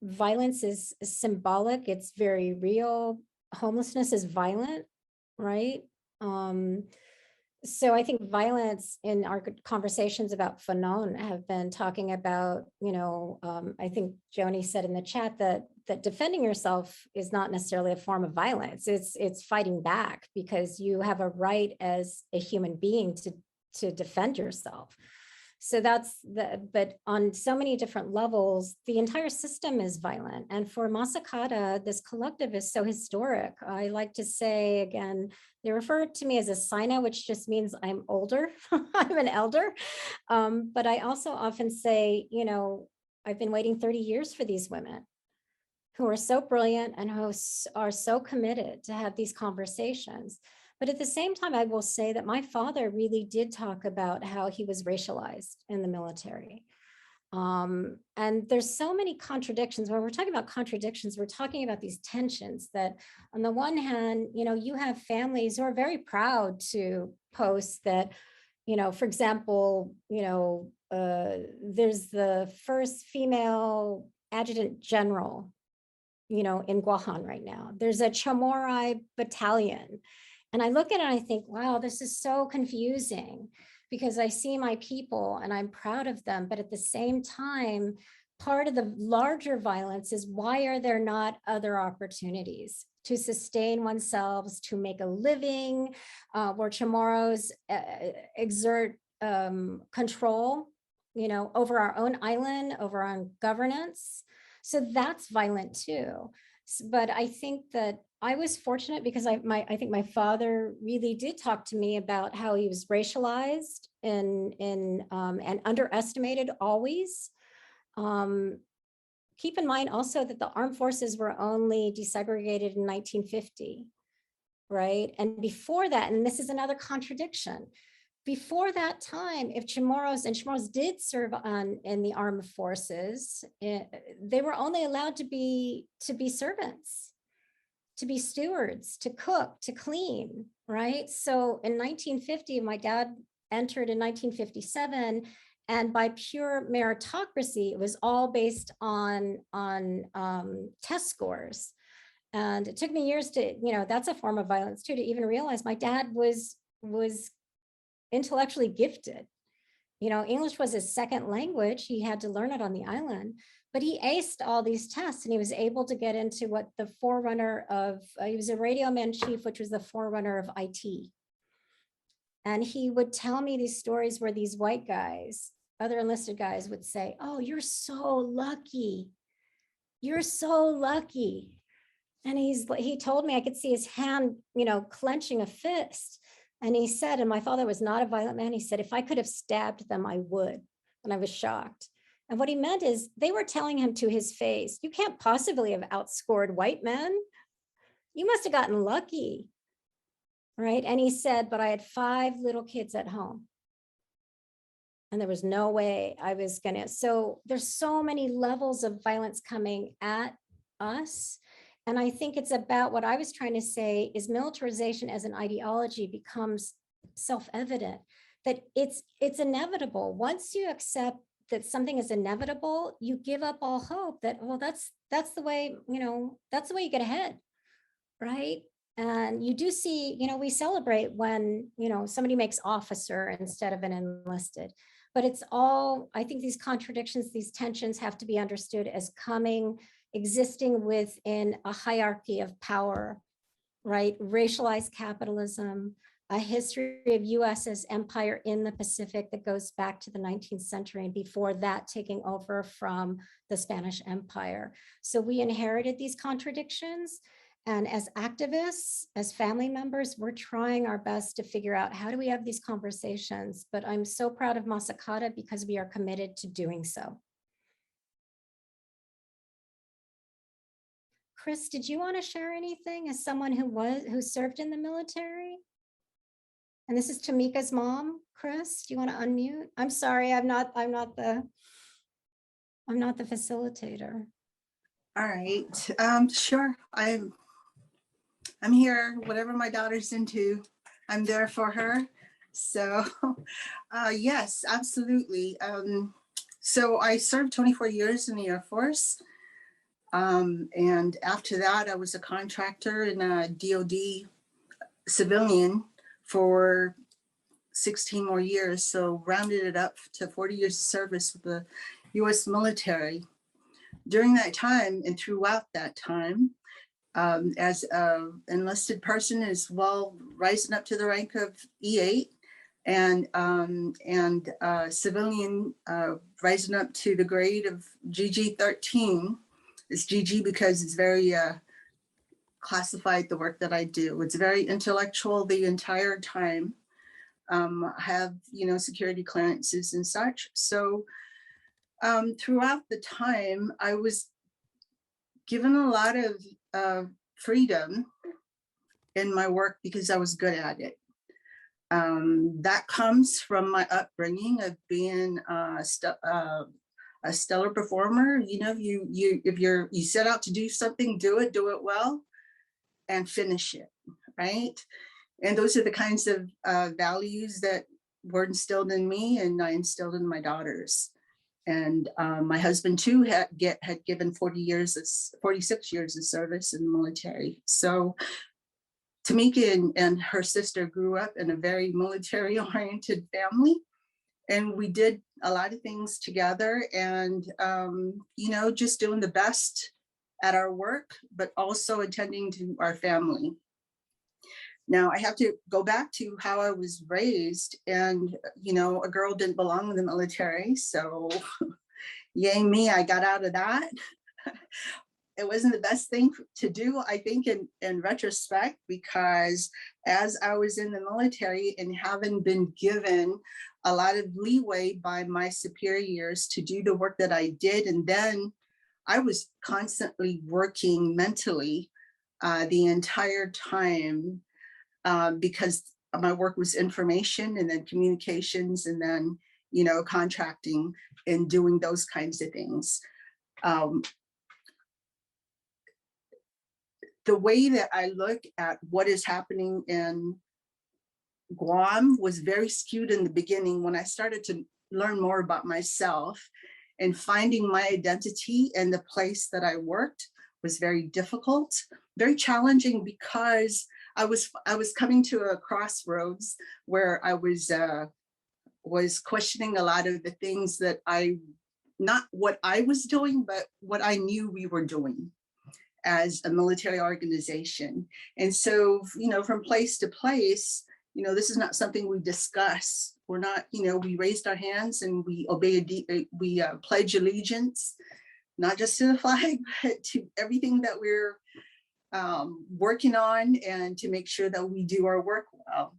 Violence is symbolic. It's very real. Homelessness is violent, right? So I think violence in our conversations about Hånom have been talking about, I think Joni said in the chat that defending yourself is not necessarily a form of violence. It's fighting back because you have a right as a human being to defend yourself. So but on so many different levels, the entire system is violent. And for Masakåda, this collective is so historic. I like to say, again, they refer to me as a Sina, which just means I'm older. I'm an elder. But I also often say, I've been waiting 30 years for these women who are so brilliant and who are so committed to have these conversations. But at the same time, I will say that my father really did talk about how he was racialized in the military. And there's so many contradictions. When we're talking about contradictions, we're talking about these tensions that on the one hand, you have families who are very proud to post that, for example, there's the first female adjutant general, in Guahan right now. There's a CHamoru battalion. And I look at it and I think, wow, this is so confusing because I see my people and I'm proud of them. But at the same time, part of the larger violence is why are there not other opportunities to sustain oneself, to make a living, where CHamoros exert control, over our own island, over our own governance. So that's violent too. But I think that I was fortunate because I think my father really did talk to me about how he was racialized and underestimated always. Keep in mind also that the armed forces were only desegregated in 1950, right? And before that, and this is another contradiction, before that time, if CHamoros did serve in the armed forces, they were only allowed to be servants, to be stewards, to cook, to clean, right? So in 1950, my dad entered in 1957, and by pure meritocracy, it was all based on test scores. And it took me years to, that's a form of violence too, to even realize my dad was intellectually gifted. English was his second language. He had to learn it on the island, but he aced all these tests and he was able to get into what the forerunner of, he was a radio man chief, which was the forerunner of IT. And he would tell me these stories where these white guys, other enlisted guys would say, oh, you're so lucky. You're so lucky. And he told me, I could see his hand, clenching a fist. And he said, and my father was not a violent man, he said, if I could have stabbed them, I would. And I was shocked. And what he meant is they were telling him to his face, you can't possibly have outscored white men. You must have gotten lucky, right? And he said, but I had 5 little kids at home. And there was no way I was gonna. So there's so many levels of violence coming at us. And I think it's about what I was trying to say is militarization as an ideology becomes self-evident, that it's inevitable. Once you accept that something is inevitable, you give up all hope that, well, that's the way, that's the way you get ahead, right? And you do see, we celebrate when, somebody makes officer instead of an enlisted. But it's all, I think these contradictions, these tensions have to be understood as existing within a hierarchy of power, right? Racialized capitalism, a history of U.S. empire in the Pacific that goes back to the 19th century, and before that taking over from the Spanish Empire. So we inherited these contradictions. And as activists, as family members, we're trying our best to figure out how do we have these conversations. But I'm so proud of Masakåda because we are committed to doing so. Chris, did you want to share anything as someone who served in the military? And this is Tomika's mom. Chris, do you want to unmute? I'm sorry, I'm not the facilitator. All right. Sure. I'm here. Whatever my daughter's into, I'm there for her. So, yes, absolutely. So I served 24 years in the Air Force. And after that, I was a contractor in a DOD civilian for 16 more years. So rounded it up to 40 years of service with the U.S. military. During that time and throughout that time, as an enlisted person as well, rising up to the rank of E8 and civilian rising up to the grade of GG13. It's GG because it's very classified, the work that I do. It's very intellectual the entire time. I have, security clearances and such. So throughout the time, I was given a lot of freedom in my work because I was good at it. That comes from my upbringing of being a stellar performer. If you set out to do something, do it well, and finish it, right? And those are the kinds of values that were instilled in me, and I instilled in my daughters. And my husband too had given 46 years of service in the military. So Tomika and her sister grew up in a very military-oriented family, and we did a lot of things together, and just doing the best at our work, but also attending to our family. Now I have to go back to how I was raised, and a girl didn't belong in the military, so yay me, I got out of that. It wasn't the best thing to do, I think, in retrospect, because as I was in the military and having been given a lot of leeway by my superiors to do the work that I did, and then I was constantly working mentally the entire time because my work was information and then communications and then, contracting and doing those kinds of things. The way that I look at what is happening in Guam was very skewed in the beginning when I started to learn more about myself, and finding my identity in the place that I worked was very difficult, very challenging, because I was coming to a crossroads where I was questioning a lot of the things that not what I was doing, but what I knew we were doing as a military organization. And so, from place to place, this is not something we discuss. We're not, we raised our hands and we we pledge allegiance, not just to the flag, but to everything that we're working on, and to make sure that we do our work well.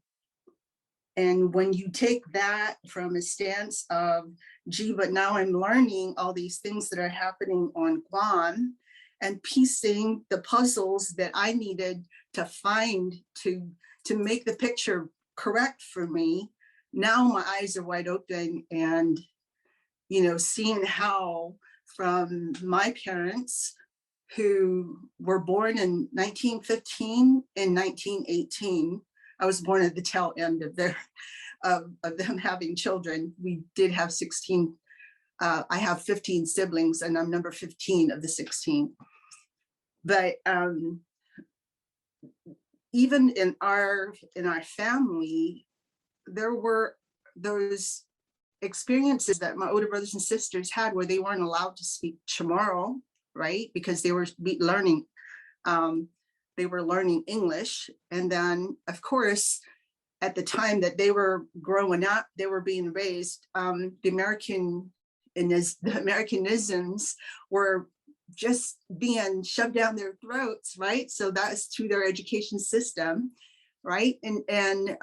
And when you take that from a stance of, gee, but now I'm learning all these things that are happening on Guam, and piecing the puzzles that I needed to find to make the picture correct for me, now my eyes are wide open, and seeing how from my parents, who were born in 1915 and 1918, I was born at the tail end of them having children. We did have 16. I have 15 siblings, and I'm number 15 of the 16. But even in our family, there were those experiences that my older brothers and sisters had where they weren't allowed to speak CHamoru, right? Because they were learning English. And then, of course, at the time that they were growing up, they were being raised, the Americanisms were just being shoved down their throats, right? So that's through their education system, right? And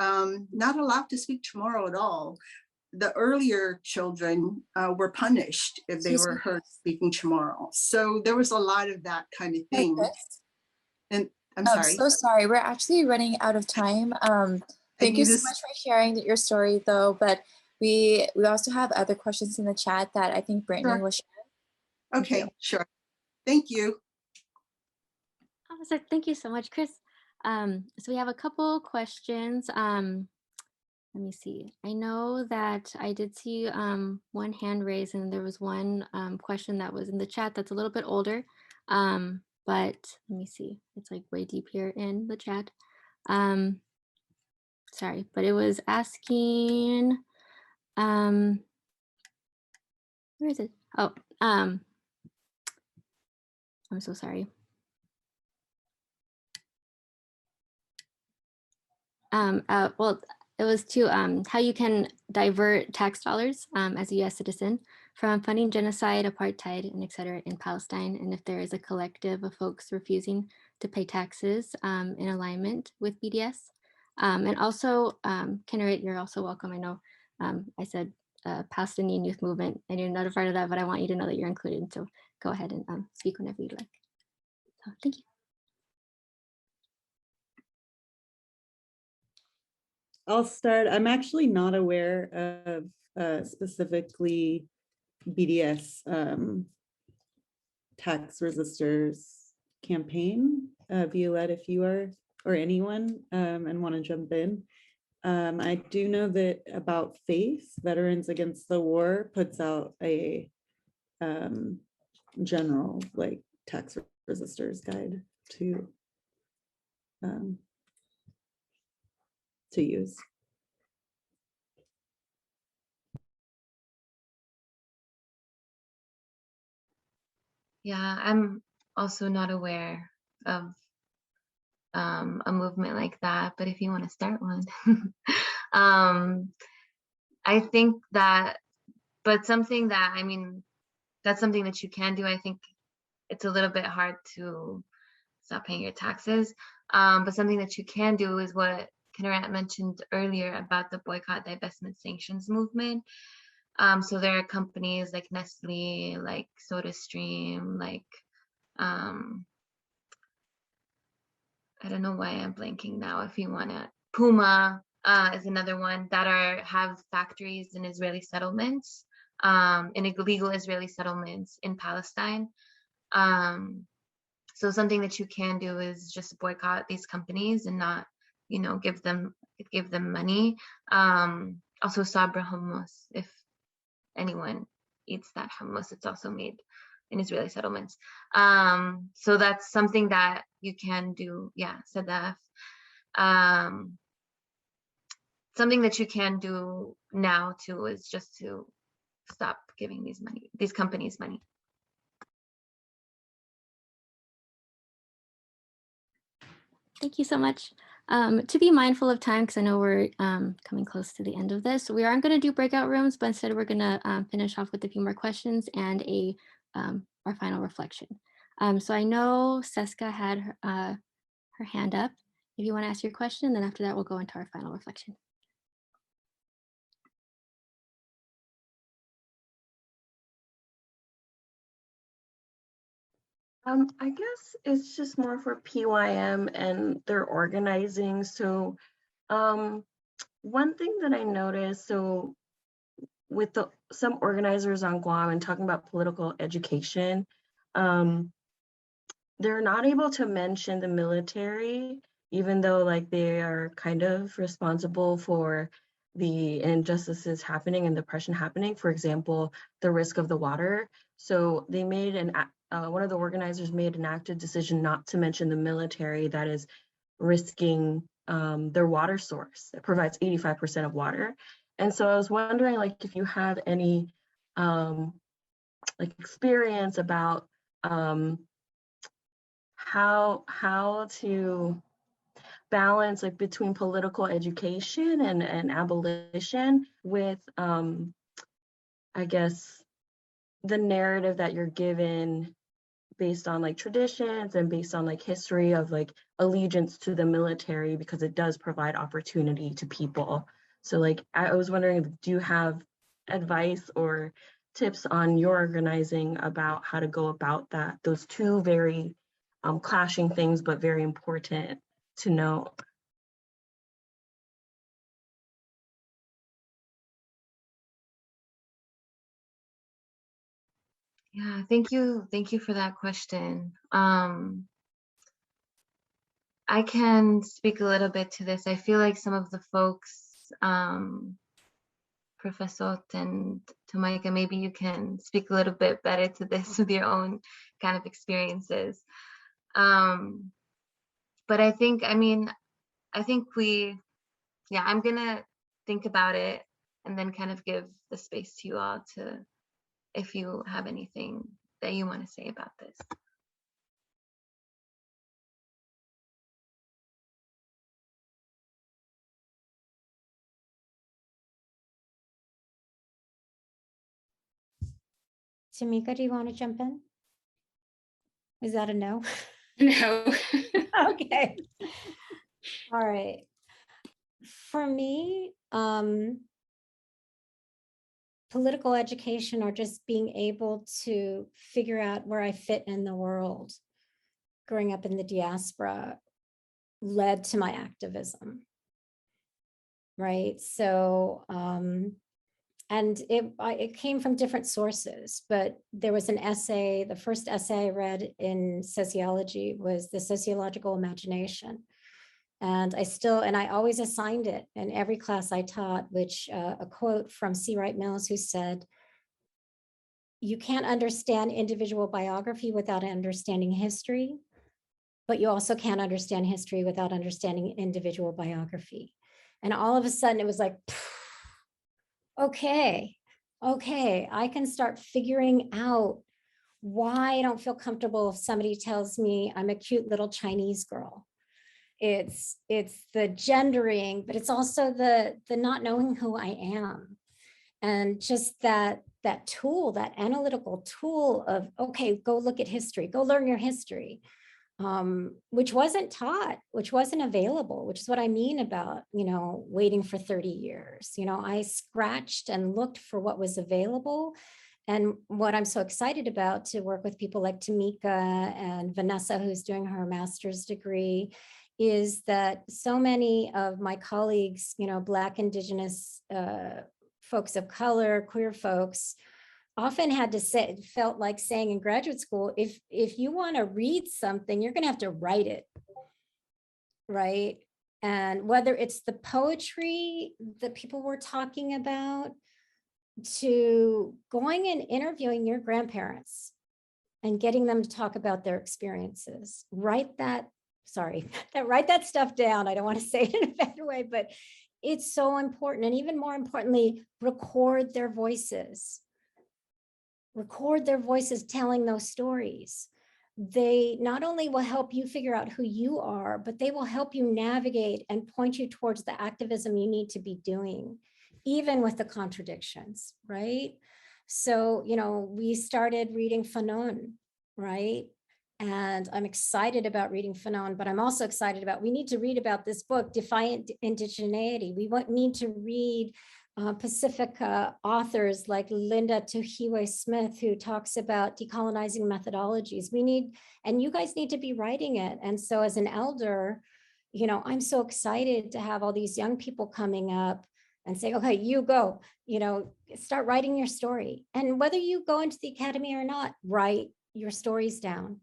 not allowed to speak CHamoru at all. The earlier children were punished if they were heard speaking CHamoru. So there was a lot of that kind of thing. And I'm sorry. So sorry, we're actually running out of time. Thank you so much for sharing your story, though. But we also have other questions in the chat that I think Brittany will share. Okay, sure. Thank you. Thank you so much, Chris. So we have a couple questions. Let me see. I know that I did see one hand raised, and there was one question that was in the chat that's a little bit older. But let me see. It's like way deep here in the chat. Sorry, but it was asking, where is it? Oh, I'm so sorry. Well, it was to how you can divert tax dollars as a U.S. citizen from funding genocide, apartheid, and et cetera in Palestine, and if there is a collective of folks refusing to pay taxes in alignment with BDS. And also, Kinneret, you're also welcome. I know I said Palestinian Youth Movement, and you're not a part of that, but I want you to know that you're included. So go ahead and speak whenever you'd like. So thank you. I'll start. I'm actually not aware of specifically BDS tax resistors campaign. Voulette, if you are, or anyone, and want to jump in. I do know that About Face, Veterans Against the War, puts out a general like tax resistors guide to use. Yeah, I'm also not aware of a movement like that, but if you want to start one, I think that, but something that, I mean, that's something that you can do. I think it's a little bit hard to stop paying your taxes, but something that you can do is what Kinneret mentioned earlier about the boycott, divestment, sanctions movement. So there are companies like Nestle, like SodaStream, like I don't know why I'm blanking now. If you want to, Puma is another one that have factories in Israeli settlements, in illegal Israeli settlements in Palestine. So something that you can do is just boycott these companies and not, you know, give them money. Also Sabra hummus, if anyone eats that hummus, it's also made in Israeli settlements. So that's something that you can do. Yeah, Sadaf. Something that you can do now too is just to stop giving these companies money. Thank you so much. To be mindful of time, because I know we're coming close to the end of this, we aren't going to do breakout rooms, but instead we're going to finish off with a few more questions and our final reflection. So I know Seska had her hand up. If you want to ask your question, then after that we'll go into our final reflection. I guess it's just more for PYM and their organizing. So one thing that I noticed, so with some organizers on Guam and talking about political education, they're not able to mention the military, even though like they are kind of responsible for the injustices happening and oppression happening. For example, the risk of the water. So they made one of the organizers made an active decision not to mention the military that is risking their water source. It provides 85% of water. And so I was wondering, like, if you have any like experience about how to balance like between political education and abolition with I guess the narrative that you're given based on like traditions and based on like history of like allegiance to the military, because it does provide opportunity to people. So like I was wondering, do you have advice or tips on your organizing about how to go about that, those two very clashing things, but very important to know? Yeah, thank you for that question. I can speak a little bit to this. I feel like some of the folks, Profesot and Tomika, maybe you can speak a little bit better to this with your own kind of experiences. But I think, I mean, I think I'm gonna think about it and then kind of give the space to you all to, if you have anything that you want to say about this. Tomika, do you want to jump in? Is that a no? No. Okay. All right. For me, political education, or just being able to figure out where I fit in the world, growing up in the diaspora, led to my activism, right? So, and it came from different sources, but there was an essay, the first essay I read in sociology was The Sociological Imagination. And I always assigned it in every class I taught, which a quote from C. Wright Mills, who said, "You can't understand individual biography without understanding history, but you also can't understand history without understanding individual biography." And all of a sudden it was like, okay, I can start figuring out why I don't feel comfortable if somebody tells me I'm a cute little Chinese girl. It's the gendering, but it's also the not knowing who I am. And just that tool, that analytical tool of, okay, go look at history, go learn your history, which wasn't taught, which wasn't available, which is what I mean about, waiting for 30 years. I scratched and looked for what was available. And what I'm so excited about, to work with people like Tomika and Vanessa, who's doing her master's degree, is that so many of my colleagues, Black, Indigenous folks of color, queer folks, often had to say, felt like saying in graduate school, if you want to read something, you're going to have to write it, right? And whether it's the poetry that people were talking about, to going and interviewing your grandparents and getting them to talk about their experiences, write that stuff down. I don't want to say it in a bad way, but it's so important. And even more importantly, record their voices telling those stories. They not only will help you figure out who you are, but they will help you navigate and point you towards the activism you need to be doing, even with the contradictions, right? So, we started reading Fanon, right? And I'm excited about reading Fanon, but I'm also excited about, we need to read about this book, Defiant Indigeneity. We need to read Pacifica authors like Linda Tuhiwe Smith, who talks about decolonizing methodologies. And you guys need to be writing it. And so as an elder, I'm so excited to have all these young people coming up and say, okay, you go, start writing your story. And whether you go into the academy or not, write your stories down.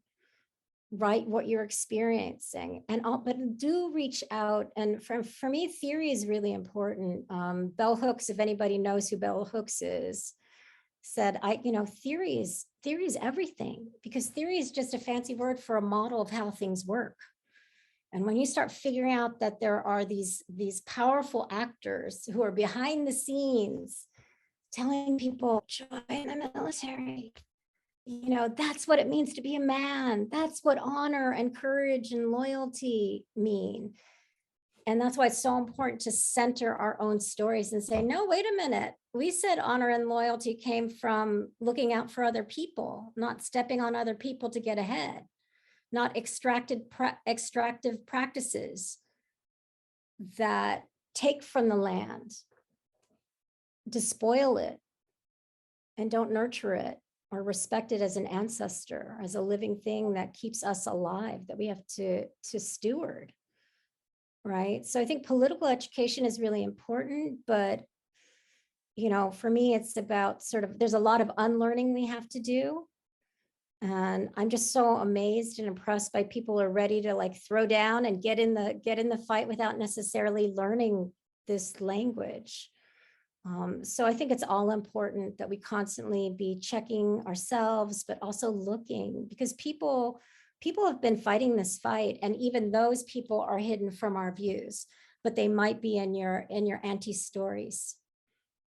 Write what you're experiencing, but do reach out. And for me, theory is really important. Bell Hooks, if anybody knows who Bell Hooks is, said, theory is everything, because theory is just a fancy word for a model of how things work. And when you start figuring out that there are these powerful actors who are behind the scenes telling people, join the military, that's what it means to be a man. That's what honor and courage and loyalty mean. And that's why it's so important to center our own stories and say, no, wait a minute. We said honor and loyalty came from looking out for other people, not stepping on other people to get ahead, not extractive practices that take from the land, despoil it, and don't nurture it, or respect it as an ancestor, as a living thing that keeps us alive, that we have to steward, right? So I think political education is really important, but, for me, it's about there's a lot of unlearning we have to do. And I'm just so amazed and impressed by people who are ready to like throw down and get in the fight without necessarily learning this language. So I think it's all important that we constantly be checking ourselves, but also looking, because people have been fighting this fight, and even those people are hidden from our views, but they might be in your auntie's stories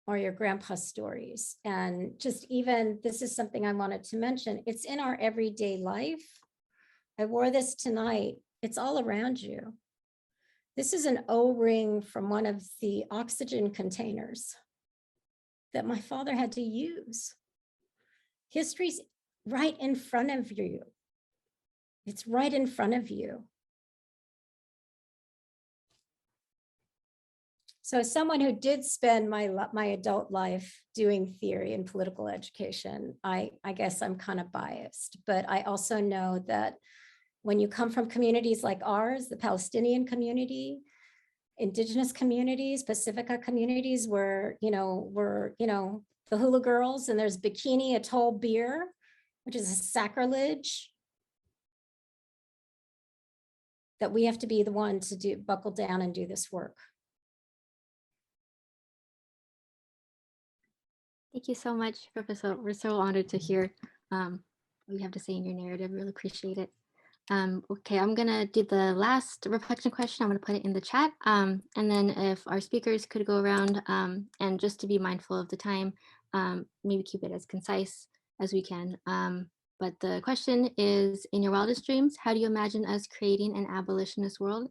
or your grandpa's stories. And just even, this is something I wanted to mention, it's in our everyday life. I wore this tonight. It's all around you. This is an O-ring from one of the oxygen containers that my father had to use. History's right in front of you. It's right in front of you. So as someone who did spend my adult life doing theory and political education, I guess I'm kind of biased, but I also know that when you come from communities like ours, the Palestinian community, Indigenous communities, Pacifica communities, where, we're the hula girls, and there's bikini atoll beer, which is a sacrilege, that we have to be the one to buckle down and do this work. Thank you so much, Professor. We're so honored to hear what you have to say in your narrative. Really appreciate it. Okay, I'm gonna do the last reflection question. I'm gonna put it in the chat. And then if our speakers could go around, and just to be mindful of the time, maybe keep it as concise as we can. But the question is, in your wildest dreams, how do you imagine us creating an abolitionist world?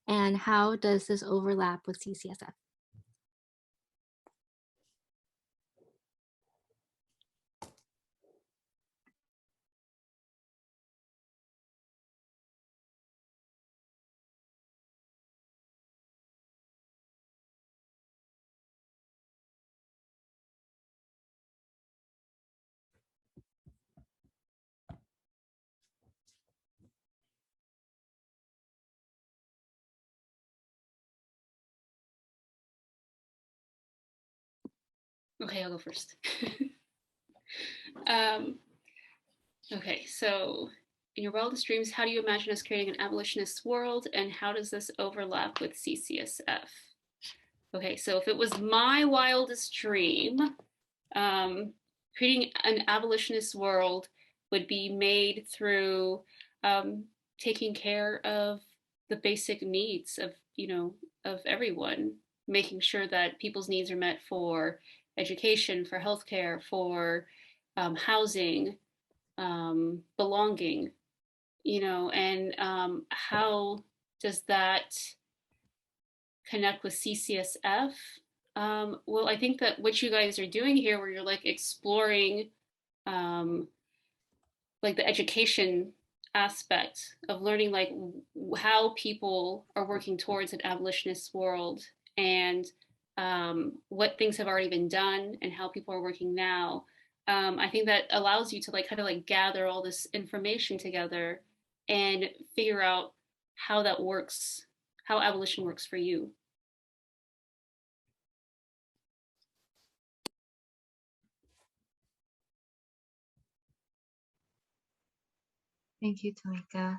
And how does this overlap with CCSF? Okay, I'll go first. Okay, so in your wildest dreams, how do you imagine us creating an abolitionist world, and how does this overlap with CCSF? Okay, so if it was my wildest dream, creating an abolitionist world would be made through taking care of the basic needs of, of everyone, making sure that people's needs are met for education, for healthcare, for housing, belonging, and how does that connect with CCSF? Well, I think that what you guys are doing here, where you're like exploring like the education aspect of learning, like how people are working towards an abolitionist world, and what things have already been done and how people are working now. I think that allows you to like kind of like gather all this information together and figure out how that works, how abolition works for you. Thank you, Tomika.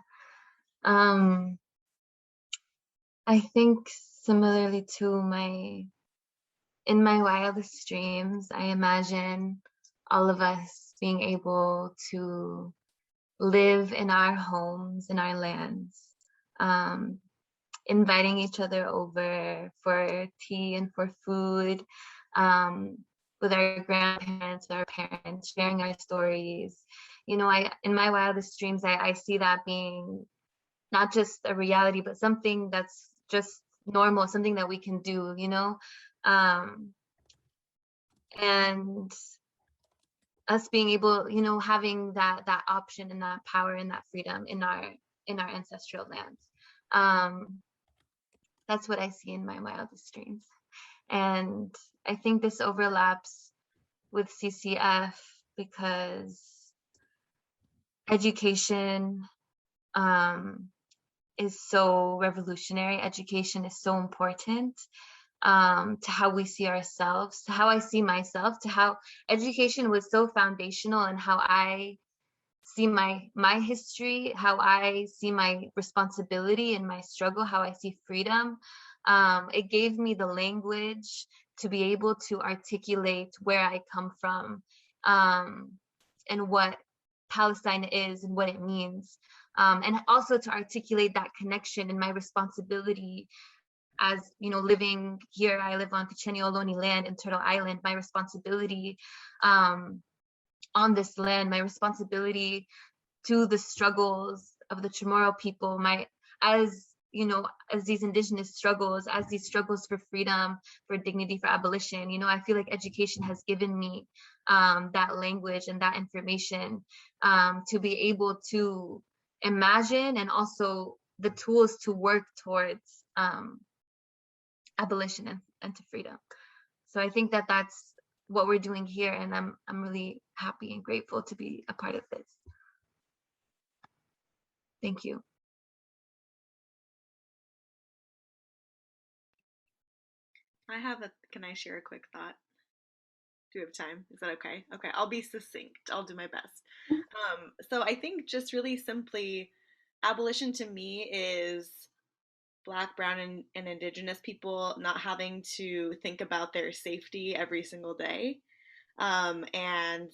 I think similarly to in my wildest dreams, I imagine all of us being able to live in our homes, in our lands, inviting each other over for tea and for food, with our grandparents, our parents, sharing our stories. In my wildest dreams, I see that being not just a reality, but something that's just normal, something that we can do, and us being able, having that option and that power and that freedom in our ancestral lands. That's what I see in my wildest dreams. And I think this overlaps with CCF because education is so revolutionary. Education is so important to how we see ourselves, to how I see myself, to how education was so foundational and how I see my history, how I see my responsibility and my struggle, how I see freedom. It gave me the language to be able to articulate where I come from, and what Palestine is and what it means, and also to articulate that connection and my responsibility as, living here. I live on Picheni Ohlone land in Turtle Island. My responsibility on this land, my responsibility to the struggles of the CHamoru people, as these indigenous struggles, as these struggles for freedom, for dignity, for abolition, I feel like education has given me that language and that information to be able to imagine, and also the tools to work towards abolition and to freedom. So I think that that's what we're doing here, and I'm really happy and grateful to be a part of this. Thank you. Can I share a quick thought? Do we have time? Is that okay? Okay, I'll be succinct. I'll do my best. So I think just really simply, abolition to me is Black, Brown, and Indigenous people not having to think about their safety every single day, and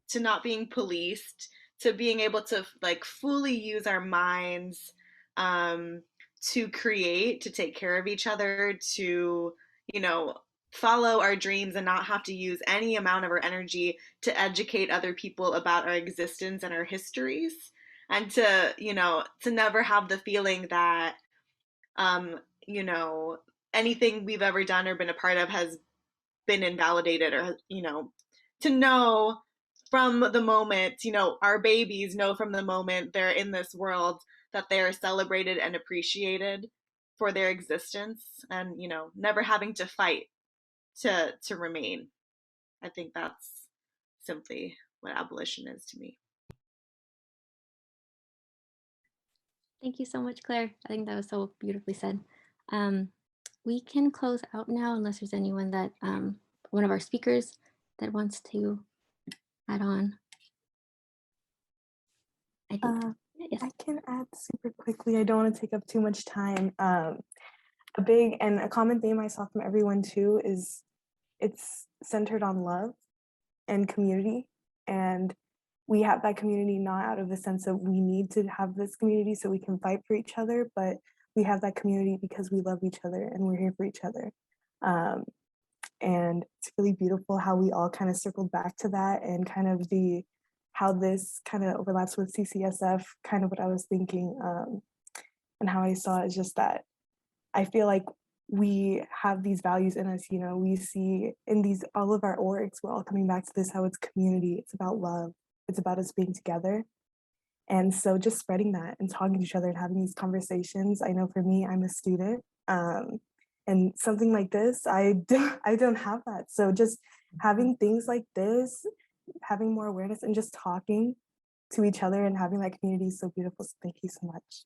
to not being policed, to being able to fully use our minds to create, to take care of each other, to follow our dreams and not have to use any amount of our energy to educate other people about our existence and our histories, and to never have the feeling that anything we've ever done or been a part of has been invalidated, or to know from the moment our babies know from the moment they're in this world that they are celebrated and appreciated for their existence, and never having to fight to remain. I think that's simply what abolition is to me. Thank you so much, Claire. I think that was so beautifully said. We can close out now unless there's anyone that, one of our speakers that wants to add on. I can add super quickly. I don't want to take up too much time. A big and a common theme I saw from everyone too is it's centered on love and community. And we have that community not out of the sense of we need to have this community so we can fight for each other, but we have that community because we love each other and we're here for each other. And it's really beautiful how we all kind of circled back to that, and kind of how this kind of overlaps with CCSF, kind of what I was thinking, and how I saw it is just that I feel like we have these values in us, we see in all of our orgs, we're all coming back to this, how it's community, it's about love, it's about us being together. And so just spreading that and talking to each other and having these conversations. I know for me, I'm a student, and something like this, I don't have that. So just having things like this, having more awareness and just talking to each other and having that community is so beautiful. So thank you so much.